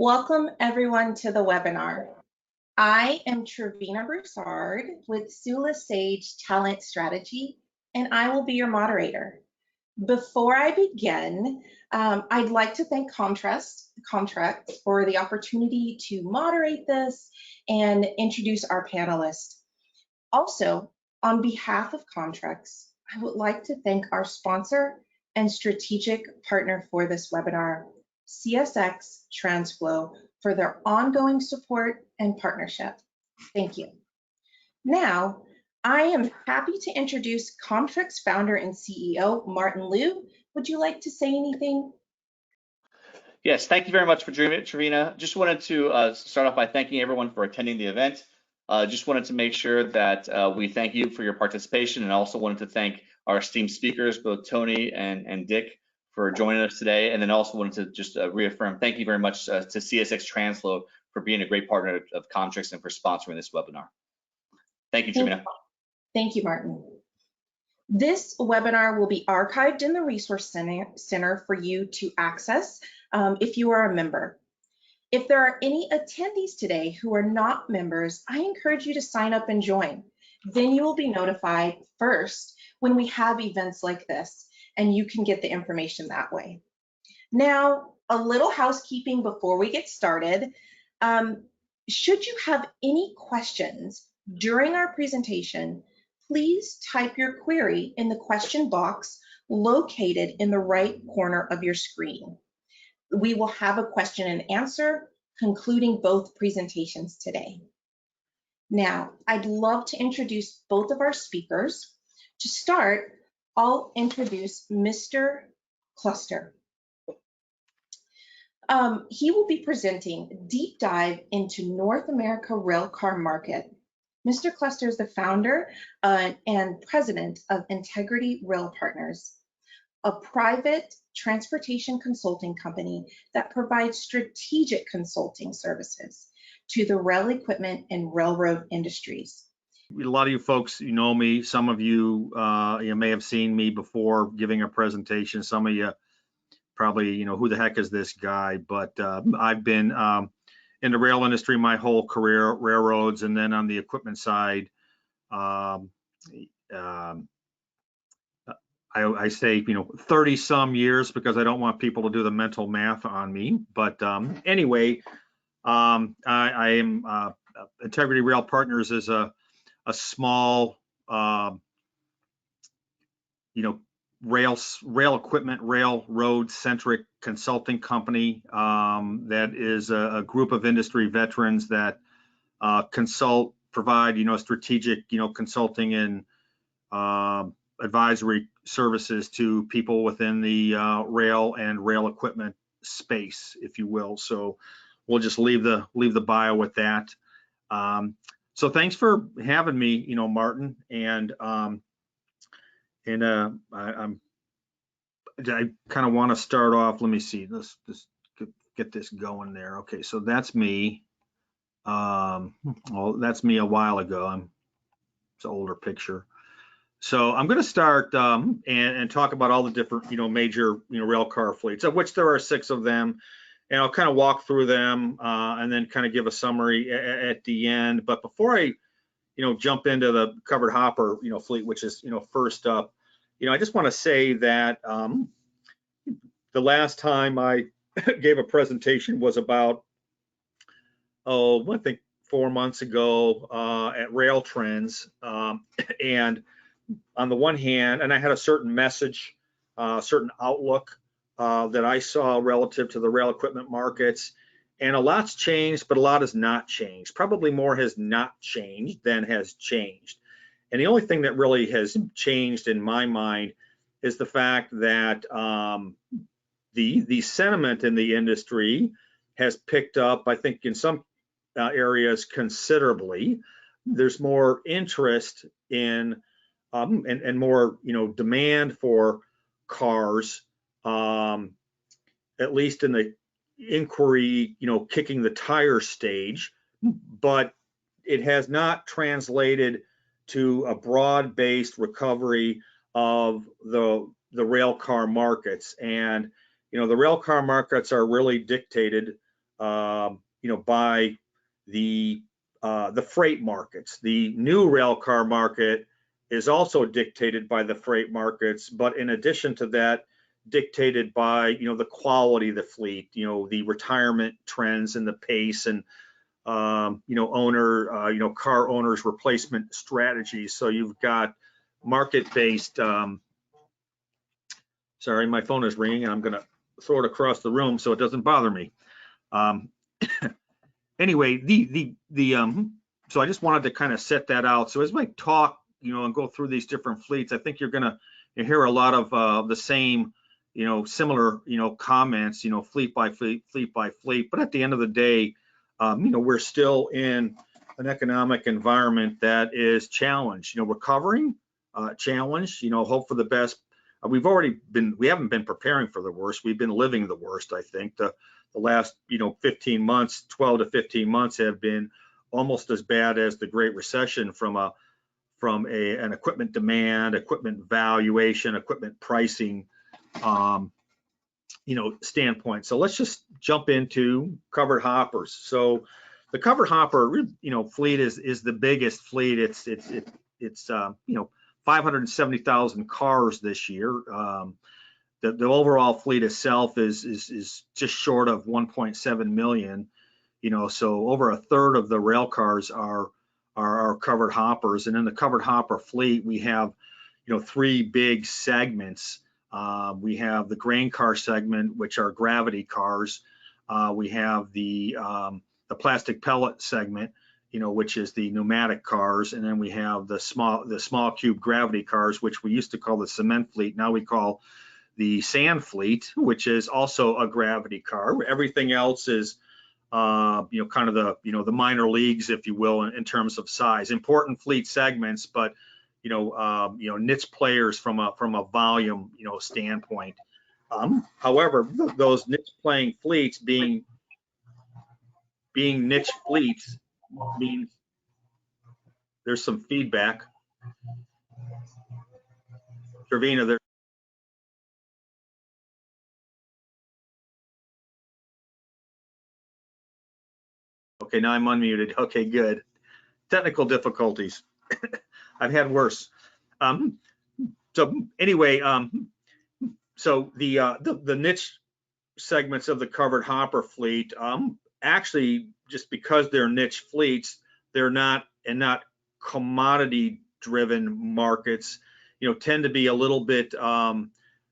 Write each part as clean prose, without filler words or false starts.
Welcome everyone to the webinar. I am Trevina Broussard with Sula Sage Talent Strategy, and I will be your moderator. Before I begin, I'd like to thank Contract for the opportunity to moderate this and introduce our panelists. Also, on behalf of Contracts, I would like to thank our sponsor and strategic partner for this webinar, CSX TransFlow, for their ongoing support and partnership. Thank you. Now, I am happy to introduce Contract's founder and CEO, Martin Liu. Would you like to say anything? Yes, thank you very much for Trevina. Just wanted to start off by thanking everyone for attending the event. Just wanted to make sure that we thank you for your participation, and also wanted to thank our esteemed speakers, both Tony and Dick, for joining us today. And then also wanted to just reaffirm, thank you very much to CSX TransFlow for being a great partner of Contracts and for sponsoring this webinar. Thank you, Trevina. Thank you, Martin. This webinar will be archived in the Resource Center for you to access if you are a member. If there are any attendees today who are not members, I encourage you to sign up and join. Then you will be notified first when we have events like this, and you can get the information that way. Now, a little housekeeping before we get started. Should you have any questions during our presentation, please type your query in the question box located in the right corner of your screen. We will have a question and answer concluding both presentations today. Now, I'd love to introduce both of our speakers. To start, I'll introduce Mr. Kloster. He will be presenting Deep Dive into North America Railcar Market. Mr. Kloster is the founder and president of Integrity Rail Partners, a private transportation consulting company that provides strategic consulting services to the rail equipment and railroad industries. A lot of you folks, you know me. Some of you, you may have seen me before giving a presentation. Some of you probably, you know, who the heck is this guy? But I've been in the rail industry my whole career, railroads, and then on the equipment side, I say, you know, 30 some years because I don't want people to do the mental math on me. But anyway, I am Integrity Rail Partners is a small, you know, rail equipment, railroad centric consulting company that is a group of industry veterans that provide, you know, strategic, you know, consulting and advisory services to people within the rail and rail equipment space, if you will. So we'll just leave the bio with that. So thanks for having me, you know, Martin, and I kind of want to start off. Let me see. Let's just get this going there. Okay, so that's me. Well, that's me a while ago. It's an older picture. So I'm going to start and talk about all the different, you know, major, you know, rail car fleets, of which there are 6 of them, and I'll kind of walk through them and then kind of give a summary at the end. But before I, you know, jump into the covered hopper, you know, fleet, which is, you know, first up, you know, I just want to say that the last time I gave a presentation was about, I think 4 months ago at Rail Trends, and on the one hand, and I had a certain message, certain outlook that I saw relative to the rail equipment markets, and a lot's changed, but a lot has not changed. Probably more has not changed than has changed. And the only thing that really has changed in my mind is the fact that the sentiment in the industry has picked up, I think, in some areas considerably. There's more interest in and more, you know, demand for cars, at least in the inquiry, you know, kicking the tire stage, but it has not translated to a broad-based recovery of the rail car markets. And, you know, the rail car markets are really dictated by the freight markets. The new rail car market is also dictated by the freight markets, but in addition to that, dictated by the quality of the fleet, the retirement trends and the pace, and car owners replacement strategies. So you've got market-based. Sorry, my phone is ringing, and I'm going to throw it across the room so it doesn't bother me. Anyway, so I just wanted to kind of set that out. So as I talk, and go through these different fleets, I think you're going to hear a lot of the same, similar, comments, fleet by fleet, fleet by fleet. But at the end of the day, we're still in an economic environment that is challenged, recovering, challenged, hope for the best. We haven't been preparing for the worst. We've been living the worst. I think the last, 15 months, 12 to 15 months have been almost as bad as the Great Recession from an equipment demand, equipment valuation, equipment pricing, standpoint. So let's just jump into covered hoppers. So the covered hopper, fleet is the biggest fleet. It's 570,000 cars this year. The overall fleet itself is just short of 1.7 million. So over a third of the rail cars are covered hoppers. And in the covered hopper fleet, we have three big segments. We have the grain car segment, which are gravity cars. We have the plastic pellet segment, which is the pneumatic cars, and then we have the small cube gravity cars, which we used to call the cement fleet. Now we call the sand fleet, which is also a gravity car. Everything else is, kind of the minor leagues, if you will, in terms of size. Important fleet segments, but niche players from a volume standpoint. However, those niche playing fleets being niche fleets means there's some feedback. Trevina, there. Okay, now I'm unmuted. Okay, good. Technical difficulties. I've had worse. So anyway, so the niche segments of the covered hopper fleet, actually, just because they're niche fleets, they're not commodity driven markets, tend to be a little bit,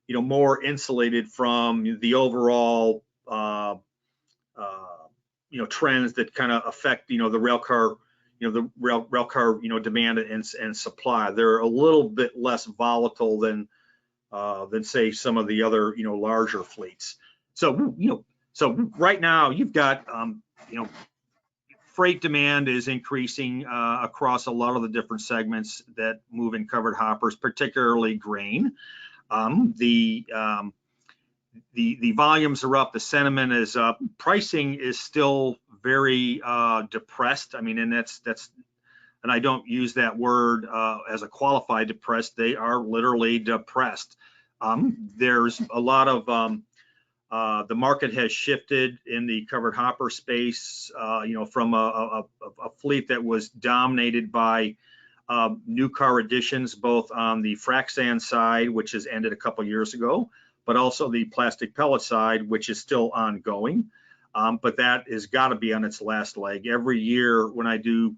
more insulated from the overall, trends that kind of affect, the rail car, the rail car, demand and supply. They're a little bit less volatile than say some of the other, larger fleets. So, so right now you've got, freight demand is increasing across a lot of the different segments that move in covered hoppers, particularly grain. The volumes are up, the sentiment is up, pricing is still very depressed. I mean, and that's, and I don't use that word as a qualified depressed. They are literally depressed. There's a lot of the market has shifted in the covered hopper space, from a fleet that was dominated by new car additions, both on the frac sand side, which has ended a couple years ago, but also the plastic pellet side, which is still ongoing. But that has got to be on its last leg. Every year when I do,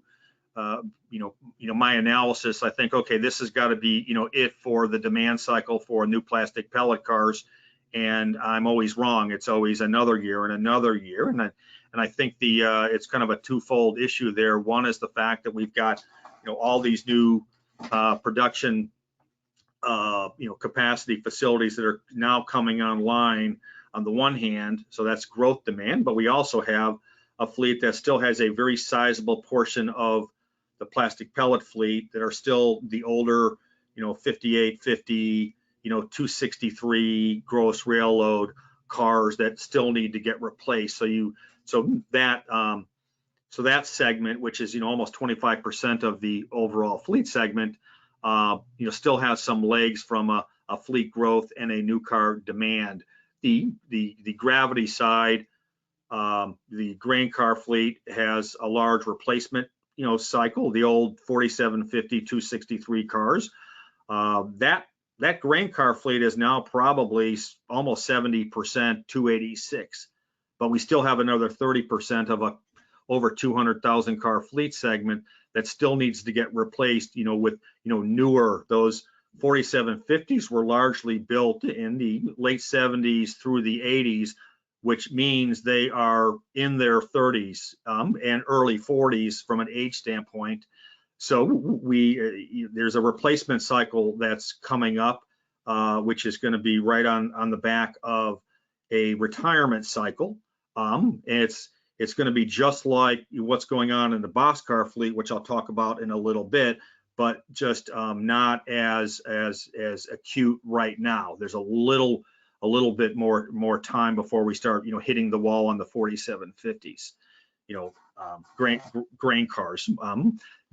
my analysis, I think, okay, this has got to be, it for the demand cycle for new plastic pellet cars. And I'm always wrong. It's always another year and another year. And I think it's kind of a twofold issue there. One is the fact that we've got, all these new production, capacity facilities that are now coming online on the one hand. So that's growth demand, but we also have a fleet that still has a very sizable portion of the plastic pellet fleet that are still the older, 5850, 263 gross rail load cars that still need to get replaced. So that segment, which is, almost 25% of the overall fleet segment, still has some legs from a fleet growth and a new car demand. The gravity side, The grain car fleet has a large replacement, cycle. The old 4750, 263 cars. That grain car fleet is now probably almost 70% 286, but we still have another 30% of a over 200,000 car fleet segment that still needs to get replaced, with, newer. Those 4750s were largely built in the late 70s through the 80s, which means they are in their 30s and early 40s from an age standpoint. So there's a replacement cycle that's coming up, which is going to be right on the back of a retirement cycle. And it's going to be just like what's going on in the boxcar fleet, which I'll talk about in a little bit, but just not as acute right now. There's a little bit more time before we start, hitting the wall on the 4750s, grain cars.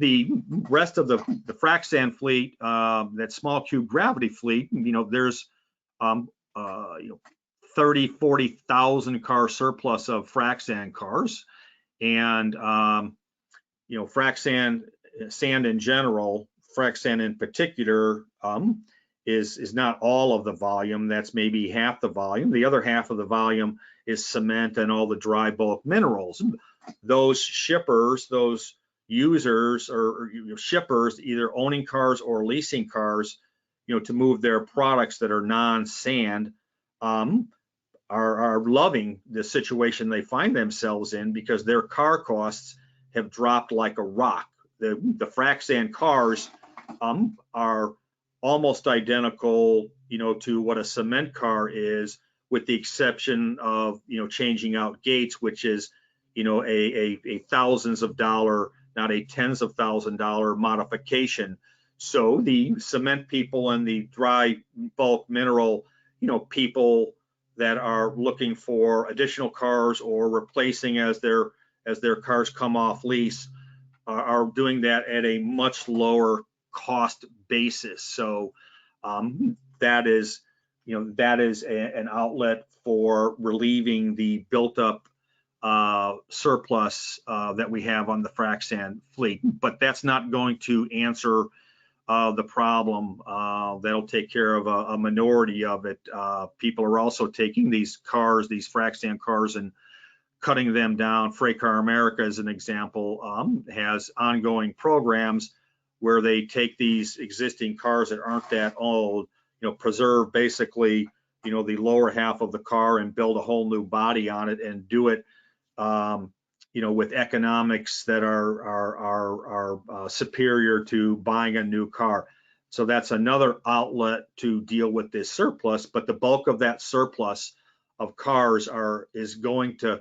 The rest of the frac sand fleet, that small cube gravity fleet, there's 30, 40,000 car surplus of frac sand cars, and frac sand in general, frac sand in particular, is not all of the volume. That's maybe half the volume. The other half of the volume is cement and all the dry bulk minerals. Those shippers, those users or shippers, either owning cars or leasing cars, to move their products that are non-sand, are loving the situation they find themselves in, because their car costs have dropped like a rock. The frac sand cars are almost identical, to what a cement car is, with the exception of, changing out gates, which is, a thousands of dollar, not a tens of $1,000 modification. So the cement people and the dry bulk mineral, people that are looking for additional cars or replacing as their cars come off lease, are doing that at a much lower cost basis. So that is an outlet for relieving the built up surplus that we have on the frac sand fleet. But that's not going to answer the problem. That'll take care of a minority of it. People are also taking these cars, these frac sand cars, and cutting them down. Freight Car America, as an example, has ongoing programs where they take these existing cars that aren't that old, preserve basically, the lower half of the car and build a whole new body on it, and do it, with economics that are superior to buying a new car. So that's another outlet to deal with this surplus. But the bulk of that surplus of cars is going to,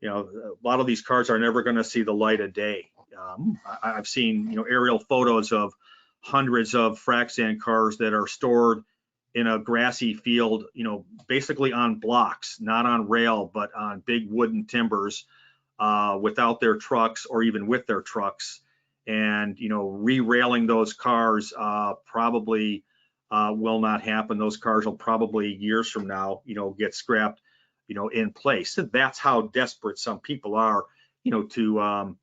a lot of these cars are never going to see the light of day. I've seen, aerial photos of hundreds of frac sand cars that are stored in a grassy field, basically on blocks, not on rail, but on big wooden timbers, without their trucks or even with their trucks. And, re-railing those cars probably will not happen. Those cars will probably years from now, get scrapped, in place. So that's how desperate some people are, to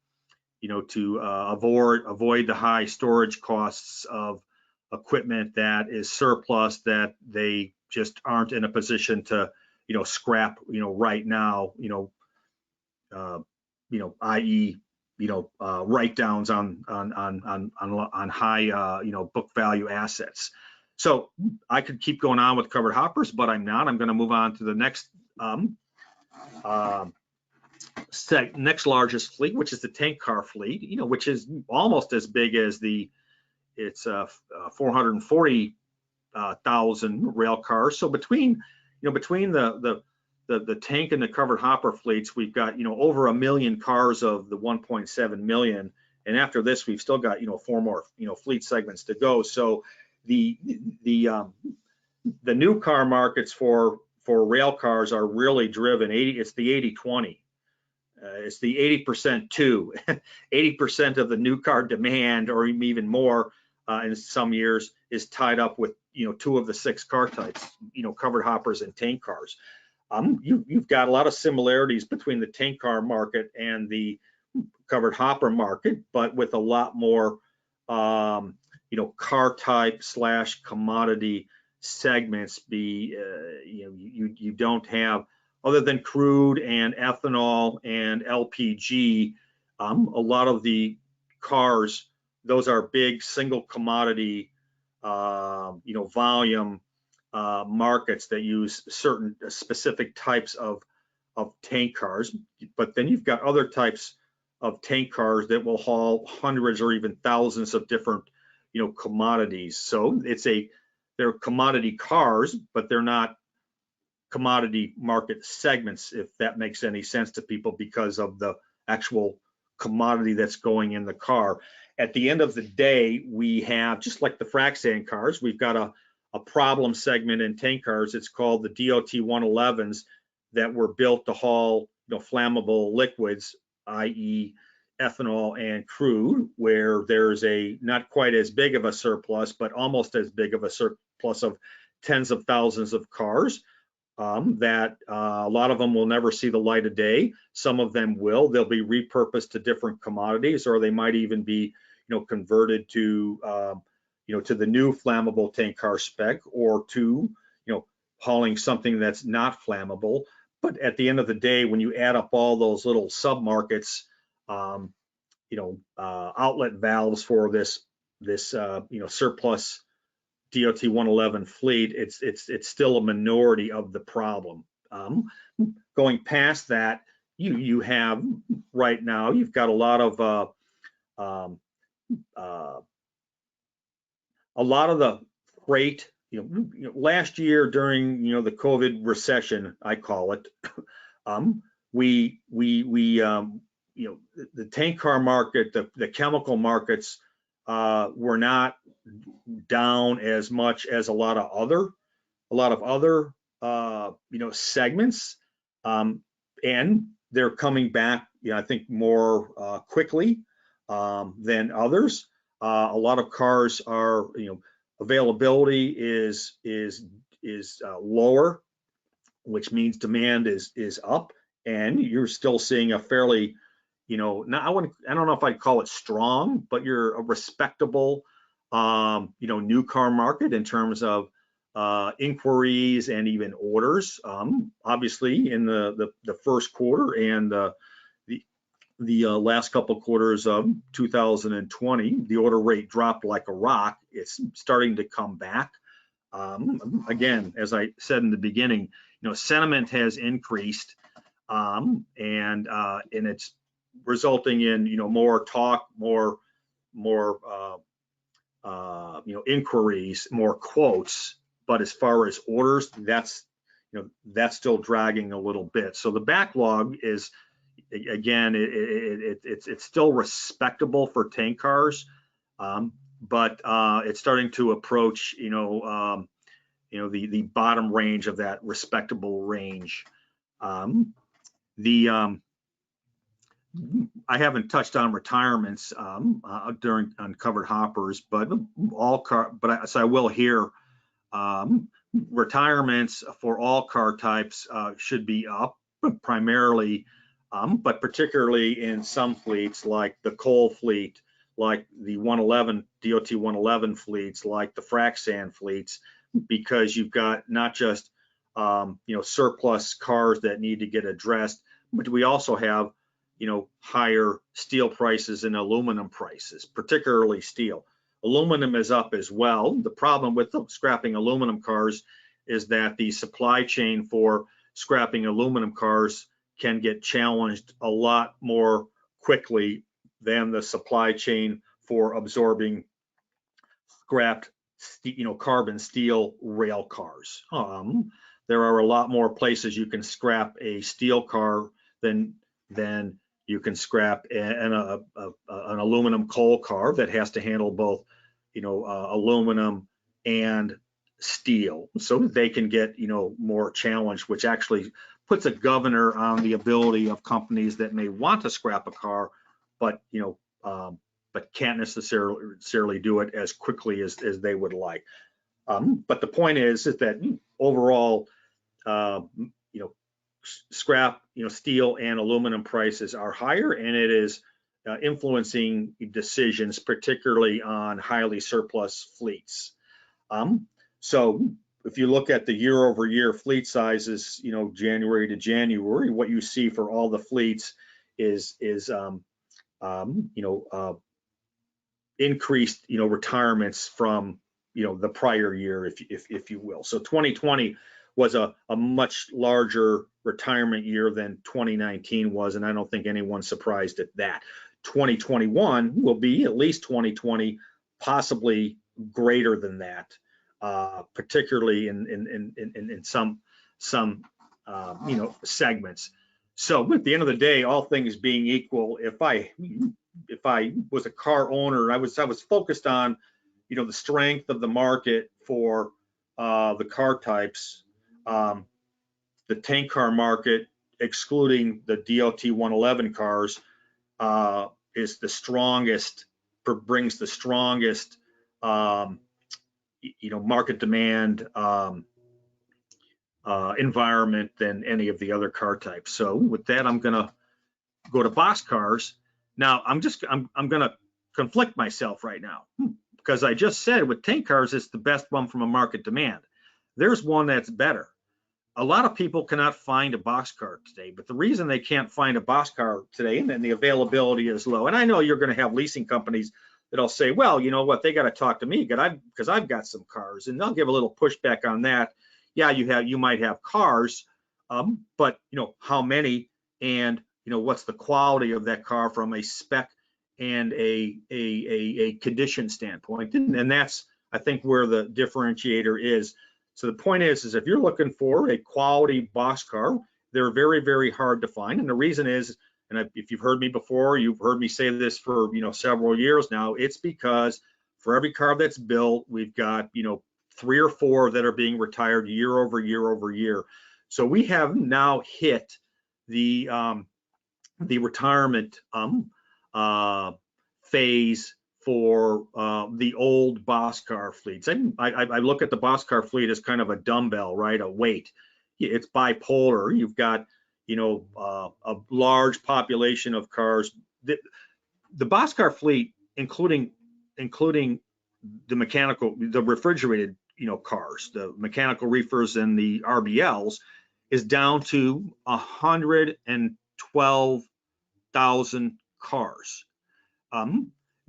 avoid the high storage costs of equipment that is surplus, that they just aren't in a position to, scrap, right now, i.e., write downs on high, book value assets. So I could keep going on with covered hoppers, but I'm not. I'm going to move on to the next next largest fleet, which is the tank car fleet, which is almost as big as it's 440,000 rail cars. So between the tank and the covered hopper fleets, we've got, over 1 million cars of the 1.7 million. And after this, we've still got, 4 more, fleet segments to go. So the new car markets for rail cars are really driven. It's the 80-20. It's the 80% too. 80% of the new car demand, or even more in some years, is tied up with 2 of the 6 car types, covered hoppers and tank cars. you've got a lot of similarities between the tank car market and the covered hopper market, but with a lot more, car type / commodity segments. You don't have, other than crude and ethanol and LPG, a lot of the cars, those are big single commodity, volume markets that use certain specific types of tank cars. But then you've got other types of tank cars that will haul hundreds or even thousands of different, commodities. So they're commodity cars, but they're not commodity market segments, if that makes any sense to people, because of the actual commodity that's going in the car. At the end of the day, we have, just like the frac sand cars, we've got a problem segment in tank cars. It's called the DOT 111s that were built to haul, flammable liquids, i.e. ethanol and crude, where there's a not quite as big of a surplus, but almost as big of a surplus of tens of thousands of cars. That a lot of them will never see the light of day. Some of them will. They'll be repurposed to different commodities, or they might even be, converted to, to the new flammable tank car spec, or to, hauling something that's not flammable. But at the end of the day, when you add up all those little sub-markets, outlet valves for this surplus DOT 111 fleet, it's still a minority of the problem. Going past that, you have right now, you've got a lot of the freight. Last year during the COVID recession, I call it, the tank car market, the chemical markets were not down as much as a lot of other segments, and they're coming back, I think, more quickly than others. A lot of cars are, availability is lower, which means demand is up, and you're still seeing a fairly, I don't know if I'd call it strong, but you're a respectable, new car market in terms of inquiries and even orders. Obviously, in the first quarter and the last couple of quarters of 2020, the order rate dropped like a rock. It's starting to come back. Again, as I said in the beginning, sentiment has increased, and it's resulting in more talk, more inquiries, more quotes. But as far as orders, that's still dragging a little bit. So the backlog is, again, it's still respectable for tank cars, but it's starting to approach the bottom range of that respectable range. I haven't touched on retirements during uncovered hoppers, but so I will here. Retirements for all car types should be up primarily, but particularly in some fleets like the coal fleet, like the 111 DOT 111 fleets, like the frac sand fleets, because you've got not just surplus cars that need to get addressed, but we also have higher steel prices and aluminum prices, particularly steel. Aluminum is up as well. The problem with scrapping aluminum cars is that the supply chain for scrapping aluminum cars can get challenged a lot more quickly than the supply chain for absorbing scrapped carbon steel rail cars. There are a lot more places you can scrap a steel car than you can scrap an aluminum coal car that has to handle both, aluminum and steel. So they can get, more challenged, which actually puts a governor on the ability of companies that may want to scrap a car, but can't necessarily do it as quickly as they would like. But the point is that overall, you know, scrap, you know, steel and aluminum prices are higher, and it is influencing decisions, particularly on highly surplus fleets. So if you look at the year-over-year fleet sizes, you know, January to January, what you see for all the fleets is increased, you know, retirements from, you know, the prior year, if you will. So 2020 was a much larger retirement year than 2019 was, and I don't think anyone's surprised at that. 2021 will be at least 2020, possibly greater than that, particularly in some you know, segments. So at the end of the day, all things being equal, if I was a car owner, I was focused on, you know, the strength of the market for the car types. The tank car market, excluding the DOT 111 cars, is the strongest, brings the strongest, you know, market demand environment than any of the other car types. So with that, I'm gonna go to boxcars. Now I'm gonna conflict myself right now, because I just said with tank cars, it's the best one from a market demand. There's one that's better. A lot of people cannot find a boxcar today, but the reason they can't find a boxcar today, and then the availability is low. And I know you're going to have leasing companies that'll say, well, you know what, they got to talk to me because I've got some cars, and they'll give a little pushback on that. Yeah, you might have cars, but you know, how many, and you know, what's the quality of that car from a spec and a condition standpoint, and that's, I think, where the differentiator is. So the point is if you're looking for a quality boxcar, they're very, very hard to find. And the reason is, and if you've heard me before, you've heard me say this for, you know, several years now, it's because for every car that's built, we've got, you know, 3 or 4 that are being retired year over year over year. So we have now hit the retirement phase for the old boxcar fleets. I look at the boxcar fleet as kind of a dumbbell, right? A weight. It's bipolar. You've got, you know, a large population of cars. The boxcar fleet, including the mechanical, the refrigerated, you know, cars, the mechanical reefers and the RBLs, is down to 112,000 cars.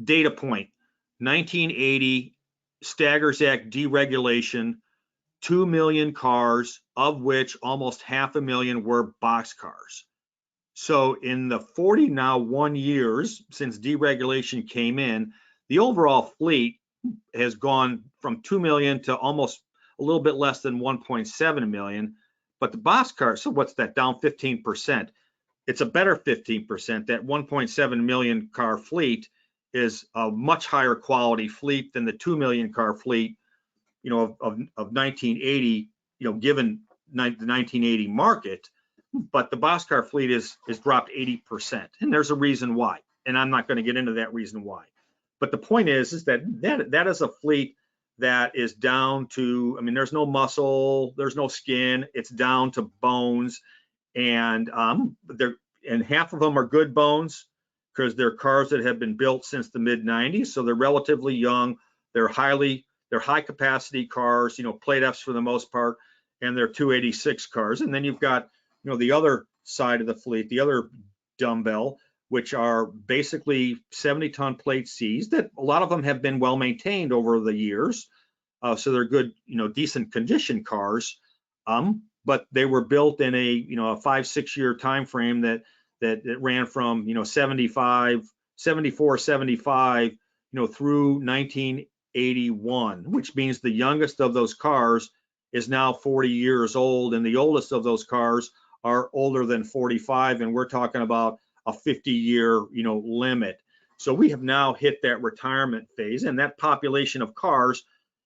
Data point, 1980 Staggers Act deregulation, 2 million cars, of which almost 500,000 were boxcars. So in the 41 years since deregulation came in, the overall fleet has gone from 2 million to almost a little bit less than 1.7 million. But the boxcars, so what's that, down 15%? It's a better 15%. That 1.7 million car fleet is a much higher quality fleet than the 2 million car fleet, you know, of 1980, you know, given the 1980 market. But the boxcar fleet is dropped 80%, and there's a reason why, and I'm not going to get into that reason why. But the point is that is a fleet that is down to, I mean, there's no muscle, there's no skin, it's down to bones, and half of them are good bones because they're cars that have been built since the mid 90s, so they're relatively young. They're high capacity cars, you know, plate Fs for the most part, and they're 286 cars. And then you've got, you know, the other side of the fleet, the other dumbbell, which are basically 70-ton plate Cs that a lot of them have been well maintained over the years. So they're good, you know, decent condition cars. But they were built in a, you know, a 5-6 year time frame that ran from, you know, 74, 75, you know, through 1981, which means the youngest of those cars is now 40 years old, and the oldest of those cars are older than 45, and we're talking about a 50-year, you know, limit. So we have now hit that retirement phase, and that population of cars,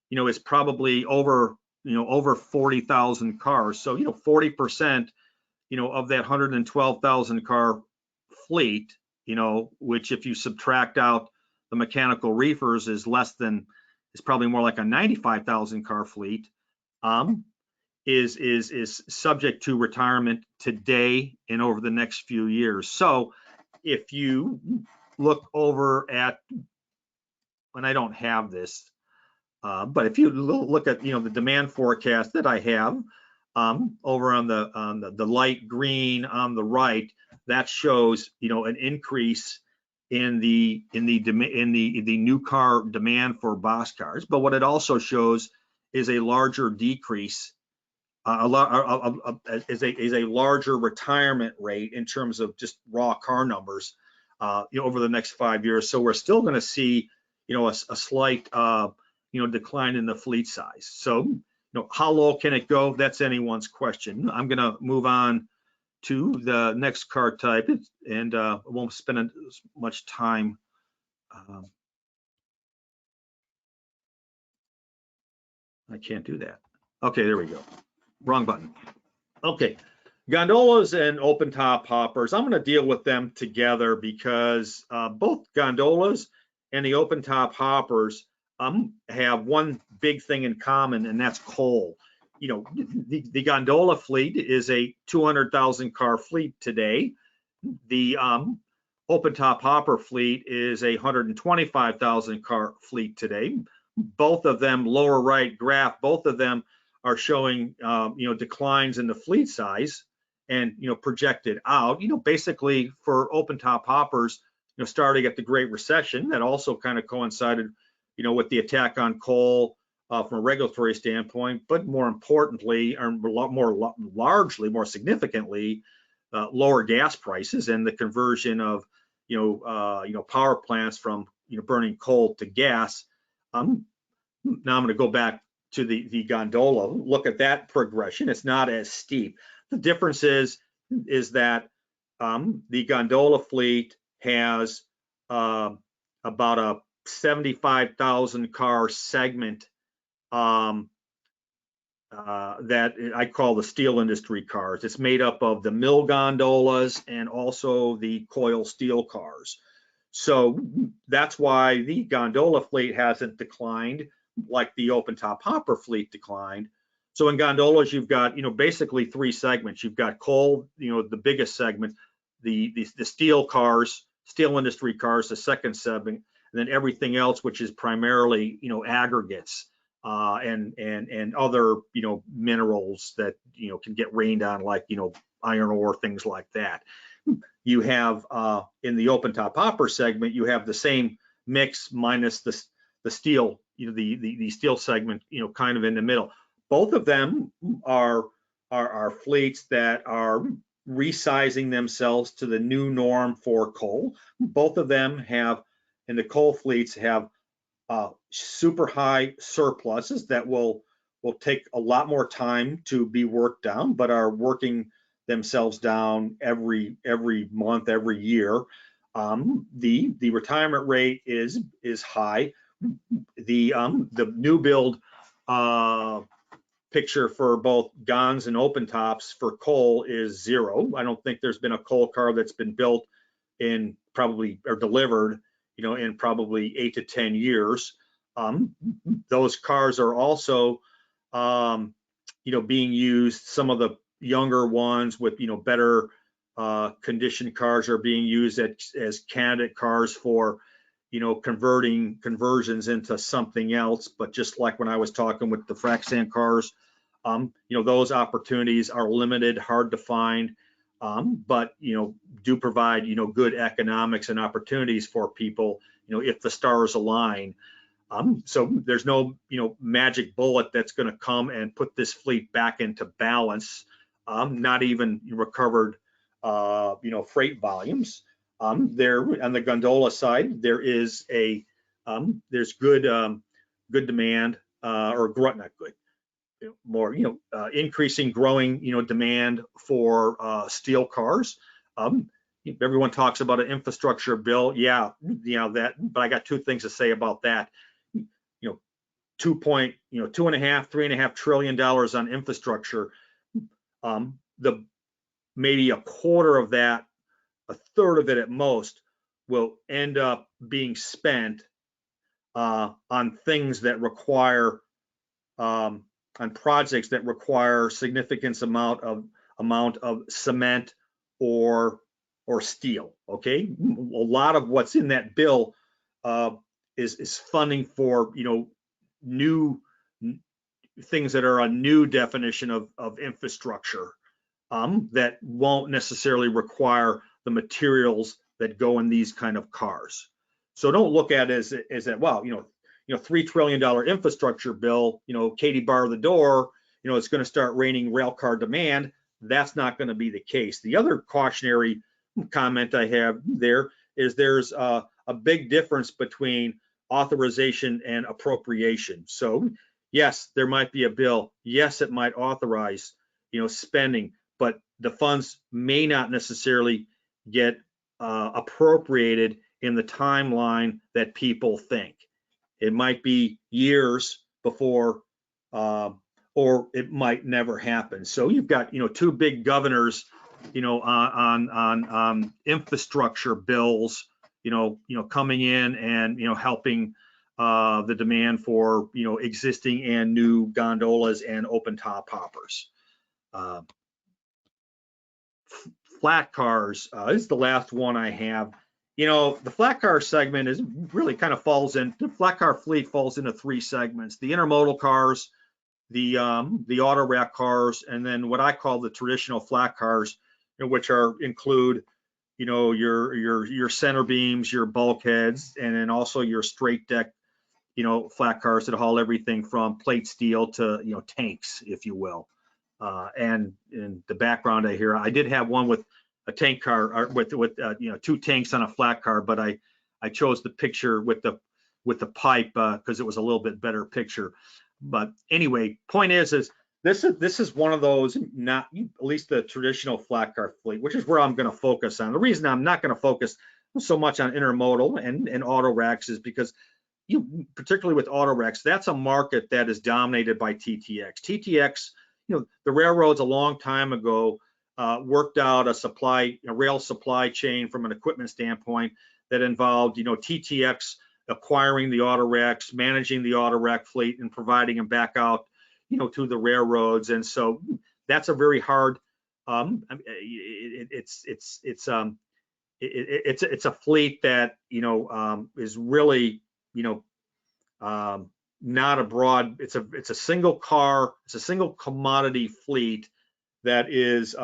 you know, is probably over 40,000 cars. So, you know, 40%, you know, of that 112,000 car fleet, you know, which if you subtract out the mechanical reefers is probably more like a 95,000 car fleet, is subject to retirement today and over the next few years. So if you look over at, and I don't have this, but if you look at the demand forecast that I have over on the light green on the right, that shows an increase in the new car demand for boxcars. But what it also shows is a larger decrease, is a larger retirement rate in terms of just raw car numbers over the next 5 years. So we're still going to see a slight decline in the fleet size. So how low can it go? That's anyone's question. I'm going to move on to the next car type, and won't spend as much time. I can't do that. Okay, there we go. Wrong button. Okay, gondolas and open top hoppers. I'm going to deal with them together because both gondolas and the open top hoppers have one big thing in common, and that's coal. The gondola fleet is a 200,000 car fleet today. The open top hopper fleet is a 125,000 car fleet today. Both of them, lower right graph, both of them are showing declines in the fleet size and projected out. Basically for open top hoppers, starting at the Great Recession, that also kind of coincided with the attack on coal from a regulatory standpoint, but more importantly, or more significantly, lower gas prices and the conversion of power plants from burning coal to gas. Now I'm going to go back to the gondola. Look at that progression. It's not as steep. The difference is that the gondola fleet has about a 75,000 car segment that I call the steel industry cars. It's made up of the mill gondolas and also the coil steel cars. So that's why the gondola fleet hasn't declined like the open top hopper fleet declined. So in gondolas, you've got basically three segments. You've got coal, the biggest segment, the steel cars, steel industry cars, the second segment, and then everything else, which is primarily aggregates and other minerals that can get rained on, like iron ore, things like that. You have in the open top hopper segment, you have the same mix minus the steel, the steel segment, kind of in the middle. Both of them are fleets that are resizing themselves to the new norm for coal. Both of them have, and the coal fleets have super high surpluses that will take a lot more time to be worked down, but are working themselves down every month, every year. The retirement rate is high. The new build picture for both GONs and open tops for coal is 0. I don't think there's been a coal car that's been built in probably, or delivered, in probably 8 to 10 years. Those cars are also, being used. Some of the younger ones with, better conditioned cars are being used as candidate cars for, conversions into something else. But just like when I was talking with the frac sand cars, those opportunities are limited, hard to find, but do provide good economics and opportunities for people if the stars align. So there's no magic bullet that's going to come and put this fleet back into balance. Not even recovered freight volumes. There on the gondola side, there is there's good demand, or not good, more increasing, growing demand for steel cars. Everyone talks about an infrastructure bill. Yeah, that, but I got two things to say about that. $3.5 trillion on infrastructure. Maybe a quarter of that, a third of it at most, will end up being spent on things that require projects that require significant amount of cement or steel. Okay, a lot of what's in that bill is funding for new things that are a new definition of infrastructure that won't necessarily require the materials that go in these kind of cars. So don't look at it as that, wow, $3 trillion infrastructure bill, Katie bar the door, it's going to start raining rail car demand. That's not going to be the case. The other cautionary comment I have there is there's a big difference between authorization and appropriation. So yes, there might be a bill. Yes, it might authorize, spending, but the funds may not necessarily get appropriated in the timeline that people think. It might be years before, or it might never happen. So you've got, two big governors, on infrastructure bills, coming in and, helping the demand for, existing and new gondolas and open top hoppers. Flat cars, this is the last one I have. The flat car segment is really kind of the flat car fleet falls into three segments: the intermodal cars, the auto rack cars, and then what I call the traditional flat cars, which include, your center beams, your bulkheads, and then also your straight deck, flat cars that haul everything from plate steel to, tanks, if you will. And in the background I did have one with a tank car with two tanks on a flat car, but I chose the picture with the pipe because it was a little bit better picture. But anyway, point is this is one of those, not at least the traditional flat car fleet, which is where I'm going to focus on. The reason I'm not going to focus so much on intermodal and auto racks is because particularly with auto racks, that's a market that is dominated by TTX. TTX, the railroads a long time ago worked out a rail supply chain from an equipment standpoint that involved, TTX acquiring the auto racks, managing the auto rack fleet, and providing them back out, to the railroads. And so that's a very hard. It's a fleet that is really not a broad. It's a single car. It's a single commodity fleet that is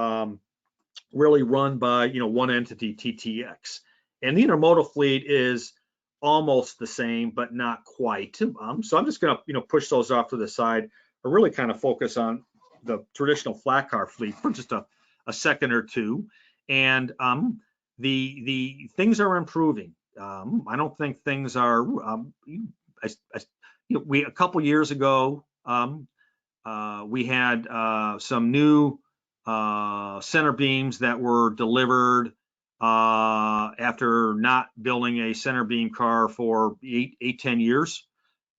really run by one entity, TTX. And the intermodal fleet is almost the same, but not quite. So I'm just going to push those off to the side, or really kind of focus on the traditional flat car fleet for just a second or two. And the things are improving. I don't think things are. A couple years ago, we had some new center beams that were delivered after not building a center beam car for 10 years.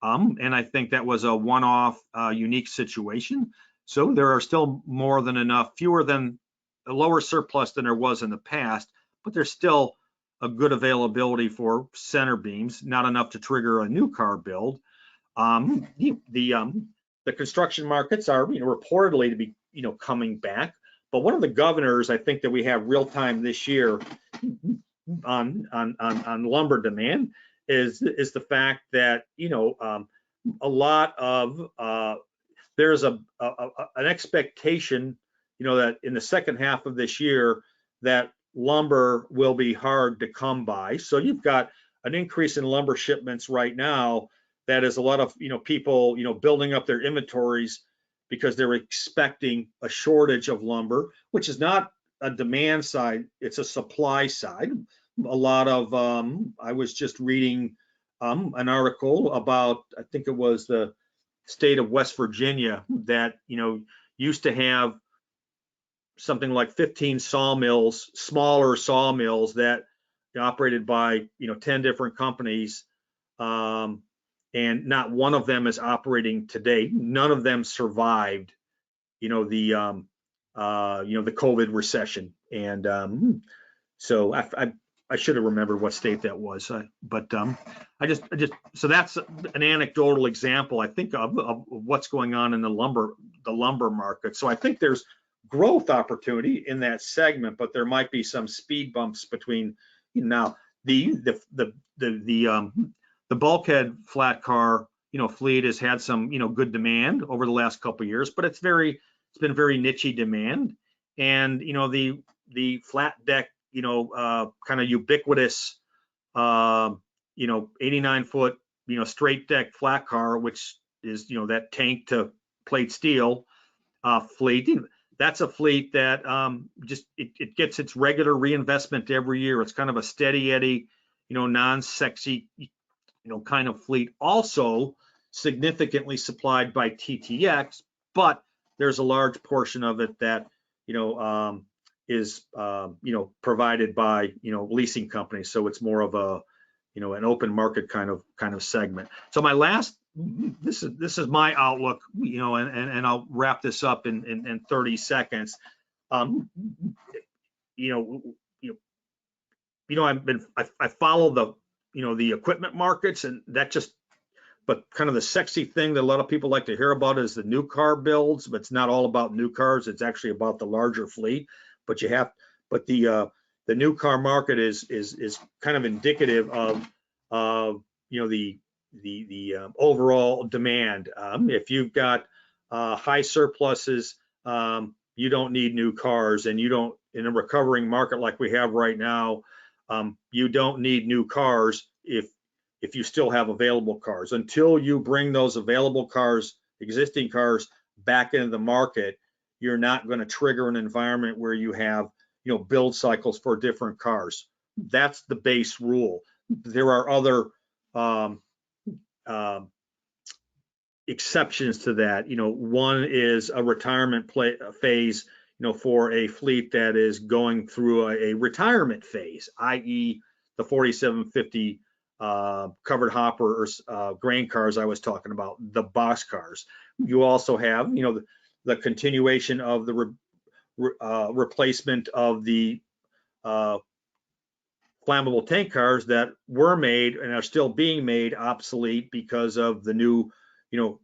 And I think that was a one-off unique situation. So there are still more than enough, a lower surplus than there was in the past, but there's still a good availability for center beams, not enough to trigger a new car build. The construction markets are reportedly to be coming back, but one of the governors I think that we have real time this year on lumber demand is the fact that a lot of there's an expectation that in the second half of this year that lumber will be hard to come by. So you've got an increase in lumber shipments right now. That is a lot of people building up their inventories because they're expecting a shortage of lumber, which is not a demand side, it's a supply side. A lot of I was just reading an article about, I think it was the state of West Virginia, that used to have something like 15 sawmills, smaller sawmills that operated by 10 different companies, and not one of them is operating today. None of them survived the COVID recession. And so I should have remembered what state that was. So that's an anecdotal example, I think, of what's going on in the lumber market. So I think there's growth opportunity in that segment, but there might be some speed bumps between now the bulkhead flat car, fleet has had some, good demand over the last couple of years, but it's been very niche demand. And, the flat deck, kind of ubiquitous, 89-foot, straight deck flat car, which is, that tank to plate steel fleet. That's a fleet that it gets its regular reinvestment every year. It's kind of a steady eddy, non-sexy, kind of fleet. Also significantly supplied by TTX, but there's a large portion of it that, is, provided by, leasing companies. So it's more of a, an open market kind of segment. So my last, this is my outlook, and I'll wrap this up in 30 seconds. I follow the, the equipment markets, and that but kind of the sexy thing that a lot of people like to hear about is the new car builds, but it's not all about new cars. It's actually about the larger fleet. But the new car market is kind of indicative of the overall demand. If you've got high surpluses, you don't need new cars, and you don't, in a recovering market like we have right now, you don't need new cars if you still have available cars. Until you bring those available cars, existing cars, back into the market, you're not going to trigger an environment where you have, build cycles for different cars. That's the base rule. There are other exceptions to that. One is a retirement phase, for a fleet that is going through a retirement phase, i.e. the 4750 covered hopper or grain cars I was talking about, the box cars. You also have, the continuation of the replacement of the flammable tank cars that were made and are still being made obsolete because of the new,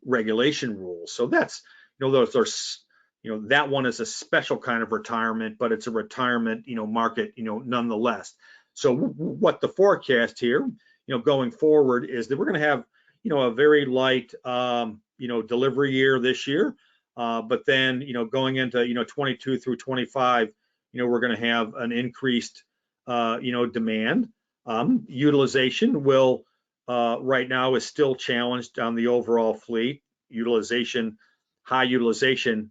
regulation rules. So that's, those are, that one is a special kind of retirement, but it's a retirement, market, nonetheless. So what the forecast here, going forward is that we're going to have, a very light, delivery year this year. But then, going into, 22 through 25, we're going to have an increased, demand. Utilization will, right now is still challenged on the overall fleet. High utilization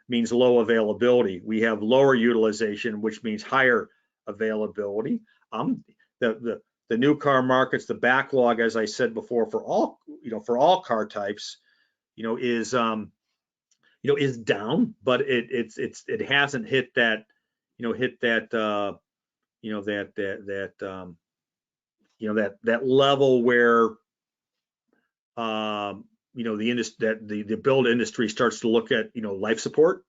means low availability. We have lower utilization, which means higher availability. The new car markets, the backlog, as I said before, for all car types, is down, but it hasn't hit that, that level where the build industry starts to look at life support,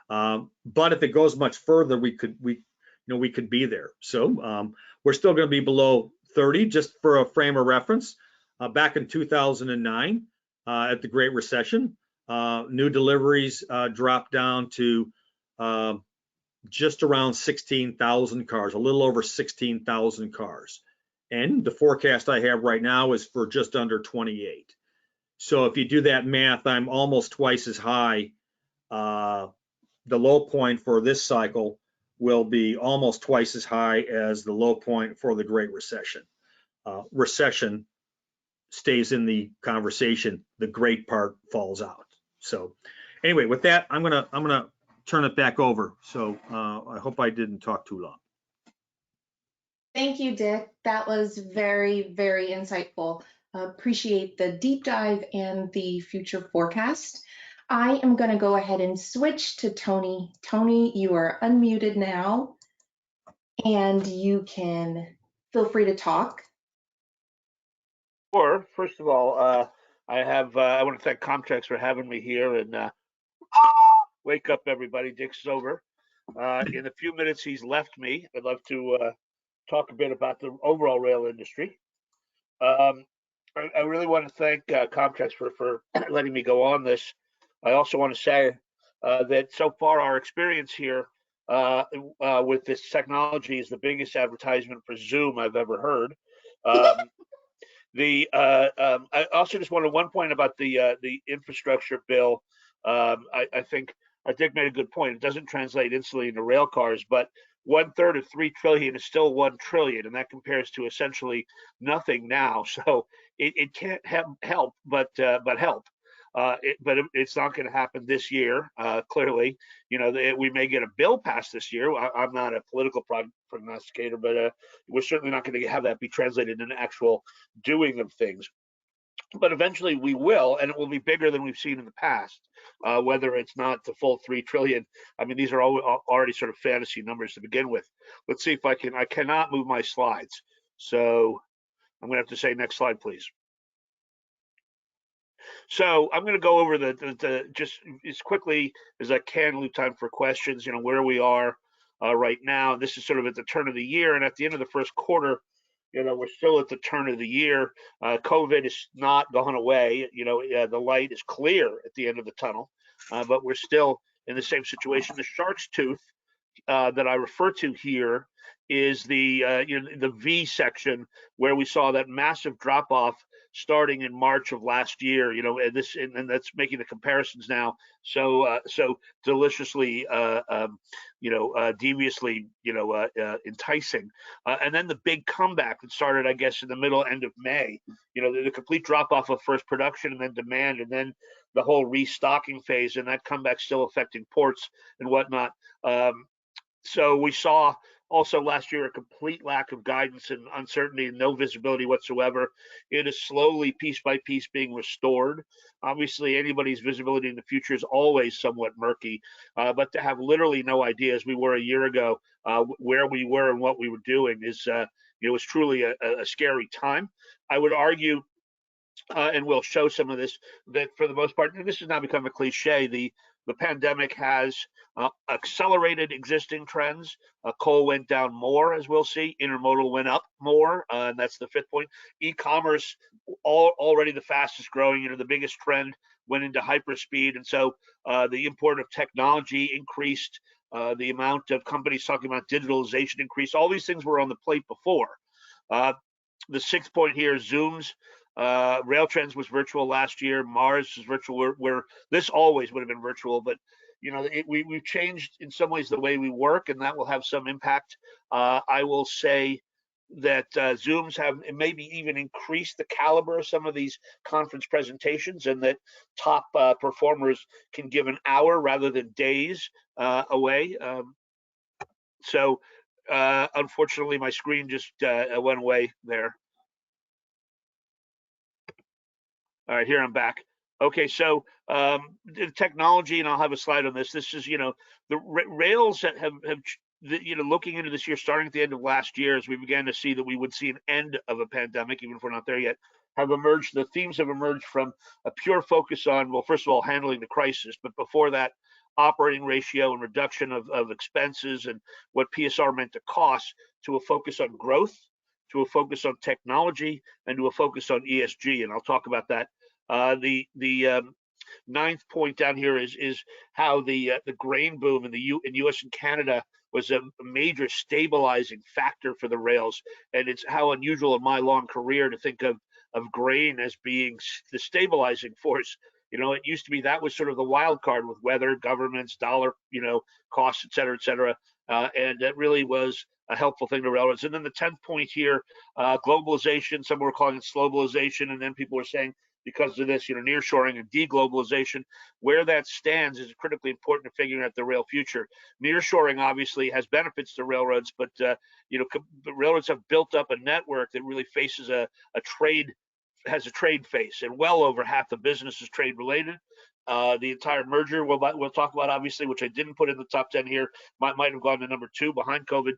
but if it goes much further, we could be there. So we're still going to be below 30, just for a frame of reference. Back in 2009, at the Great Recession, new deliveries dropped down to just around 16,000 cars, a little over 16,000 cars. And the forecast I have right now is for just under 28. So if you do that math, I'm almost twice as high. The low point for this cycle will be almost twice as high as the low point for the Great Recession. Recession stays in the conversation, the great part falls out. So anyway, with that, I'm gonna turn it back over. So I hope I didn't talk too long. Thank you, Dick. That was very, very insightful. Appreciate the deep dive and the future forecast. I am going to go ahead and switch to Tony. Tony, you are unmuted now, and you can feel free to talk. Sure. First of all, I want to thank Comtrex for having me here, and wake up everybody. Dick's over. In a few minutes, he's left me. I'd love to talk a bit about the overall rail industry. I really want to thank Comtrex for letting me go on this. I also want to say that so far our experience here with this technology is the biggest advertisement for Zoom I've ever heard. I also just wanted one point about the infrastructure bill. I think Dick made a good point. It doesn't translate instantly into rail cars, but 1/3 of 3 trillion is still 1 trillion, and that compares to essentially nothing now. So it can't help but help. It's not going to happen this year. Clearly, we may get a bill passed this year. I'm not a political prognosticator, but we're certainly not going to have that be translated into actual doing of things. But eventually we will, and it will be bigger than we've seen in the past. Whether it's not the full 3 trillion. I mean, these are already sort of fantasy numbers to begin with. Let's see if I can. I cannot move my slides, so I'm going to have to say next slide, please. So I'm going to go over the just as quickly as I can, leave time for questions. Where we are right now. This is sort of at the turn of the year, and at the end of the first quarter, we're still at the turn of the year. COVID is not gone away. The light is clear at the end of the tunnel, but we're still in the same situation. The shark's tooth that I refer to here is the V section where we saw that massive drop off starting in March of last year. And that's making the comparisons now so deliciously, deviously, enticing. And then the big comeback that started, I guess, in the end of May. The complete drop off of first production and then demand, and then the whole restocking phase, and that comeback still affecting ports and whatnot. So we saw also last year a complete lack of guidance and uncertainty and no visibility whatsoever. It is slowly, piece by piece, being restored. Obviously, anybody's visibility in the future is always somewhat murky, but to have literally no idea, as we were a year ago, where we were and what we were doing is, was truly a scary time. I would argue, and we'll show some of this, that for the most part, and this has now become a cliche, the pandemic has accelerated existing trends. Coal went down more, as we'll see. Intermodal went up more, and that's the fifth point. E-commerce, already the fastest growing. The biggest trend went into hyperspeed, and so the import of technology increased. The amount of companies talking about digitalization increased. All these things were on the plate before. The sixth point here, Zoom's. Rail Trends was virtual last year. Mars was virtual. Where this always would have been virtual, but we've changed in some ways the way we work, and that will have some impact. I will say that Zooms have maybe even increased the caliber of some of these conference presentations, and that top performers can give an hour rather than days away. So unfortunately, my screen just went away there. All right, here I'm back. Okay, so the technology, and I'll have a slide on this. This is, the rails that have looking into this year, starting at the end of last year, as we began to see that we would see an end of a pandemic, even if we're not there yet, have emerged. The themes have emerged from a pure focus on, well, first of all, handling the crisis, but before that, operating ratio and reduction of expenses and what PSR meant to cost, to a focus on growth, to a focus on technology, and to a focus on ESG, and I'll talk about that. The ninth point down here is how the grain boom in U.S. and Canada was a major stabilizing factor for the rails, and it's how unusual in my long career to think of grain as being the stabilizing force. It used to be that was sort of the wild card with weather, governments, dollar, costs, et cetera, and that really was a helpful thing to railroads. And then the 10th point here, globalization. Some were calling it slowbalization, and then people were saying because of this, nearshoring and deglobalization. Where that stands is critically important to figuring out the rail future. Nearshoring obviously has benefits to railroads, but railroads have built up a network that really faces a trade face, and well over half the business is trade related. The entire merger we'll talk about, obviously, which I didn't put in the top 10 here, might have gone to number 2 behind COVID,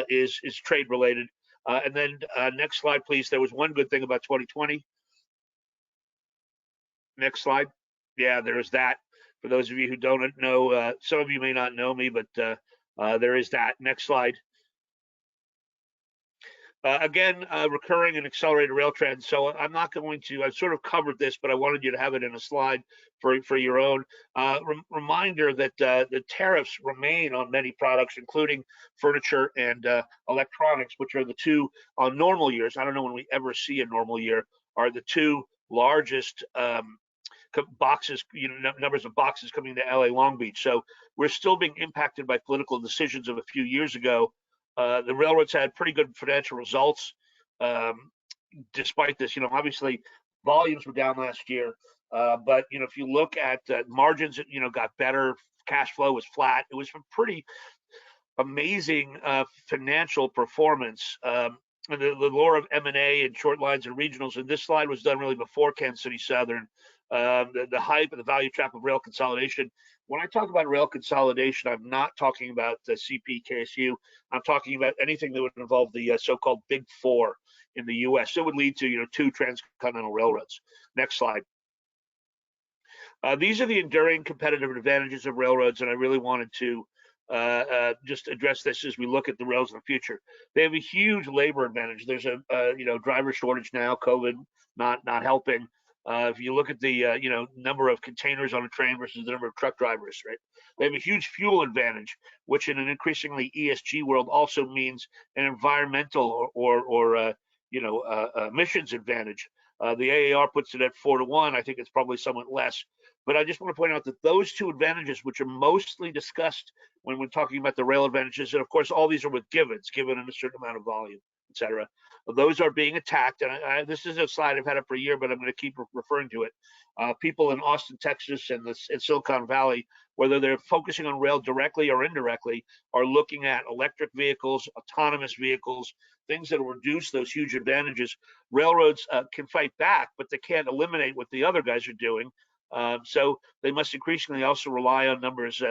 is trade related. And then next slide, please. There was one good thing about 2020. Next slide. Yeah, there's that. For those of you who don't know, some of you may not know me, but there is that. Next slide. Again, recurring and accelerated rail trends. So I'm not going to, I've sort of covered this, but I wanted you to have it in a slide for your own. Reminder that the tariffs remain on many products, including furniture and electronics, which are the two on normal years. I don't know when we ever see a normal year, are the two largest boxes, numbers of boxes coming to LA Long Beach. So we're still being impacted by political decisions of a few years ago. The railroads had pretty good financial results despite this. Obviously volumes were down last year, but if you look at margins, got better. Cash flow was flat. It was a pretty amazing financial performance. And the lore of M&A and short lines and regionals, and this slide was done really before Kansas City Southern. The hype and the value trap of rail consolidation. When I talk about rail consolidation, I'm not talking about the CP, KSU. I'm talking about anything that would involve the so-called Big Four in the U.S. It would lead to, two transcontinental railroads. Next slide. These are the enduring competitive advantages of railroads, and I really wanted to just address this as we look at the rails in the future. They have a huge labor advantage. There's a driver shortage now, COVID not helping. If you look at the number of containers on a train versus the number of truck drivers, right? They have a huge fuel advantage, which in an increasingly ESG world also means an environmental or emissions advantage. The AAR puts it at 4-to-1. I think it's probably somewhat less. But I just want to point out that those two advantages, which are mostly discussed when we're talking about the rail advantages, and of course, all these are with givens, given in a certain amount of volume, et cetera. Those are being attacked. And this is a slide I've had up for a year, but I'm going to keep referring to it. People in Austin, Texas, and Silicon Valley, whether they're focusing on rail directly or indirectly, are looking at electric vehicles, autonomous vehicles, things that will reduce those huge advantages. Railroads can fight back, but they can't eliminate what the other guys are doing. So they must increasingly also rely on numbers,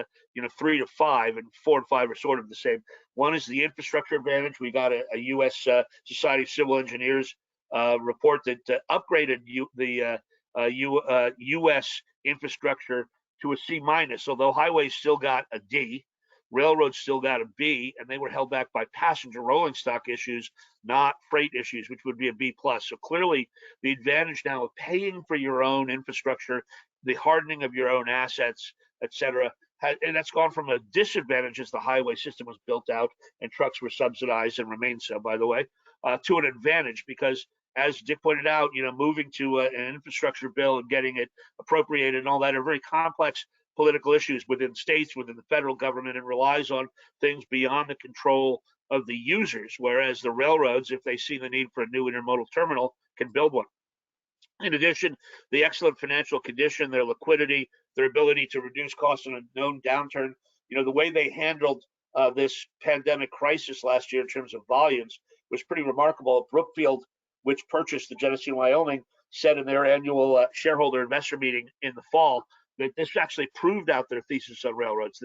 3 to 5, and 4 and 5 are sort of the same. One is the infrastructure advantage. We got a U.S. Society of Civil Engineers report that upgraded the U.S. infrastructure to a C-, although highways still got a D. Railroads still got a B, and they were held back by passenger rolling stock issues, not freight issues, which would be a B+. So clearly, the advantage now of paying for your own infrastructure, the hardening of your own assets, et cetera, and that's gone from a disadvantage as the highway system was built out and trucks were subsidized and remain so, by the way, to an advantage because, as Dick pointed out, moving to an infrastructure bill and getting it appropriated and all that are very complex political issues within states, within the federal government, and relies on things beyond the control of the users, whereas the railroads, if they see the need for a new intermodal terminal, can build one. In addition, the excellent financial condition, their liquidity, their ability to reduce costs in a known downturn, the way they handled this pandemic crisis last year in terms of volumes was pretty remarkable. Brookfield, which purchased the Genesee & Wyoming, said in their annual shareholder investor meeting in the fall that this actually proved out their thesis on railroads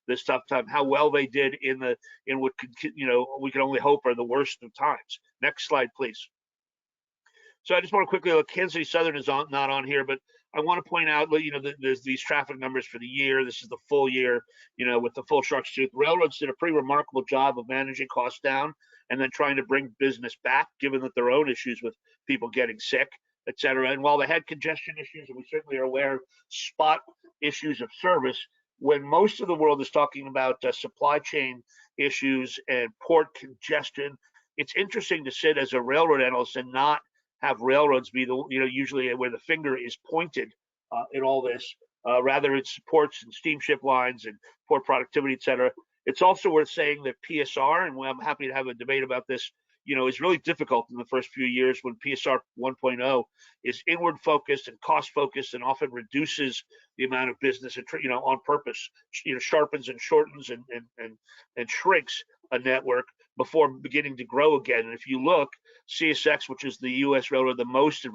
this tough time, how well they did in what we can only hope are the worst of times. Next slide, please. So I just want to quickly look. Kansas City Southern is not on here, but I want to point out, there's these traffic numbers for the year. This is the full year, with the full shark's tooth. Railroads did a pretty remarkable job of managing costs down and then trying to bring business back, given that their own issues with people getting sick, et cetera. And while they had congestion issues, and we certainly are aware of spot issues of service, when most of the world is talking about supply chain issues and port congestion, it's interesting to sit as a railroad analyst and not have railroads be the, usually where the finger is pointed in all this. Rather, it's ports and steamship lines and port productivity, et cetera. It's also worth saying that PSR, and I'm happy to have a debate about this, is really difficult in the first few years when PSR 1.0 is inward focused and cost focused and often reduces the amount of business, on purpose, sharpens and shortens and shrinks a network before beginning to grow again. And if you look, CSX, which is the U.S. railroad the most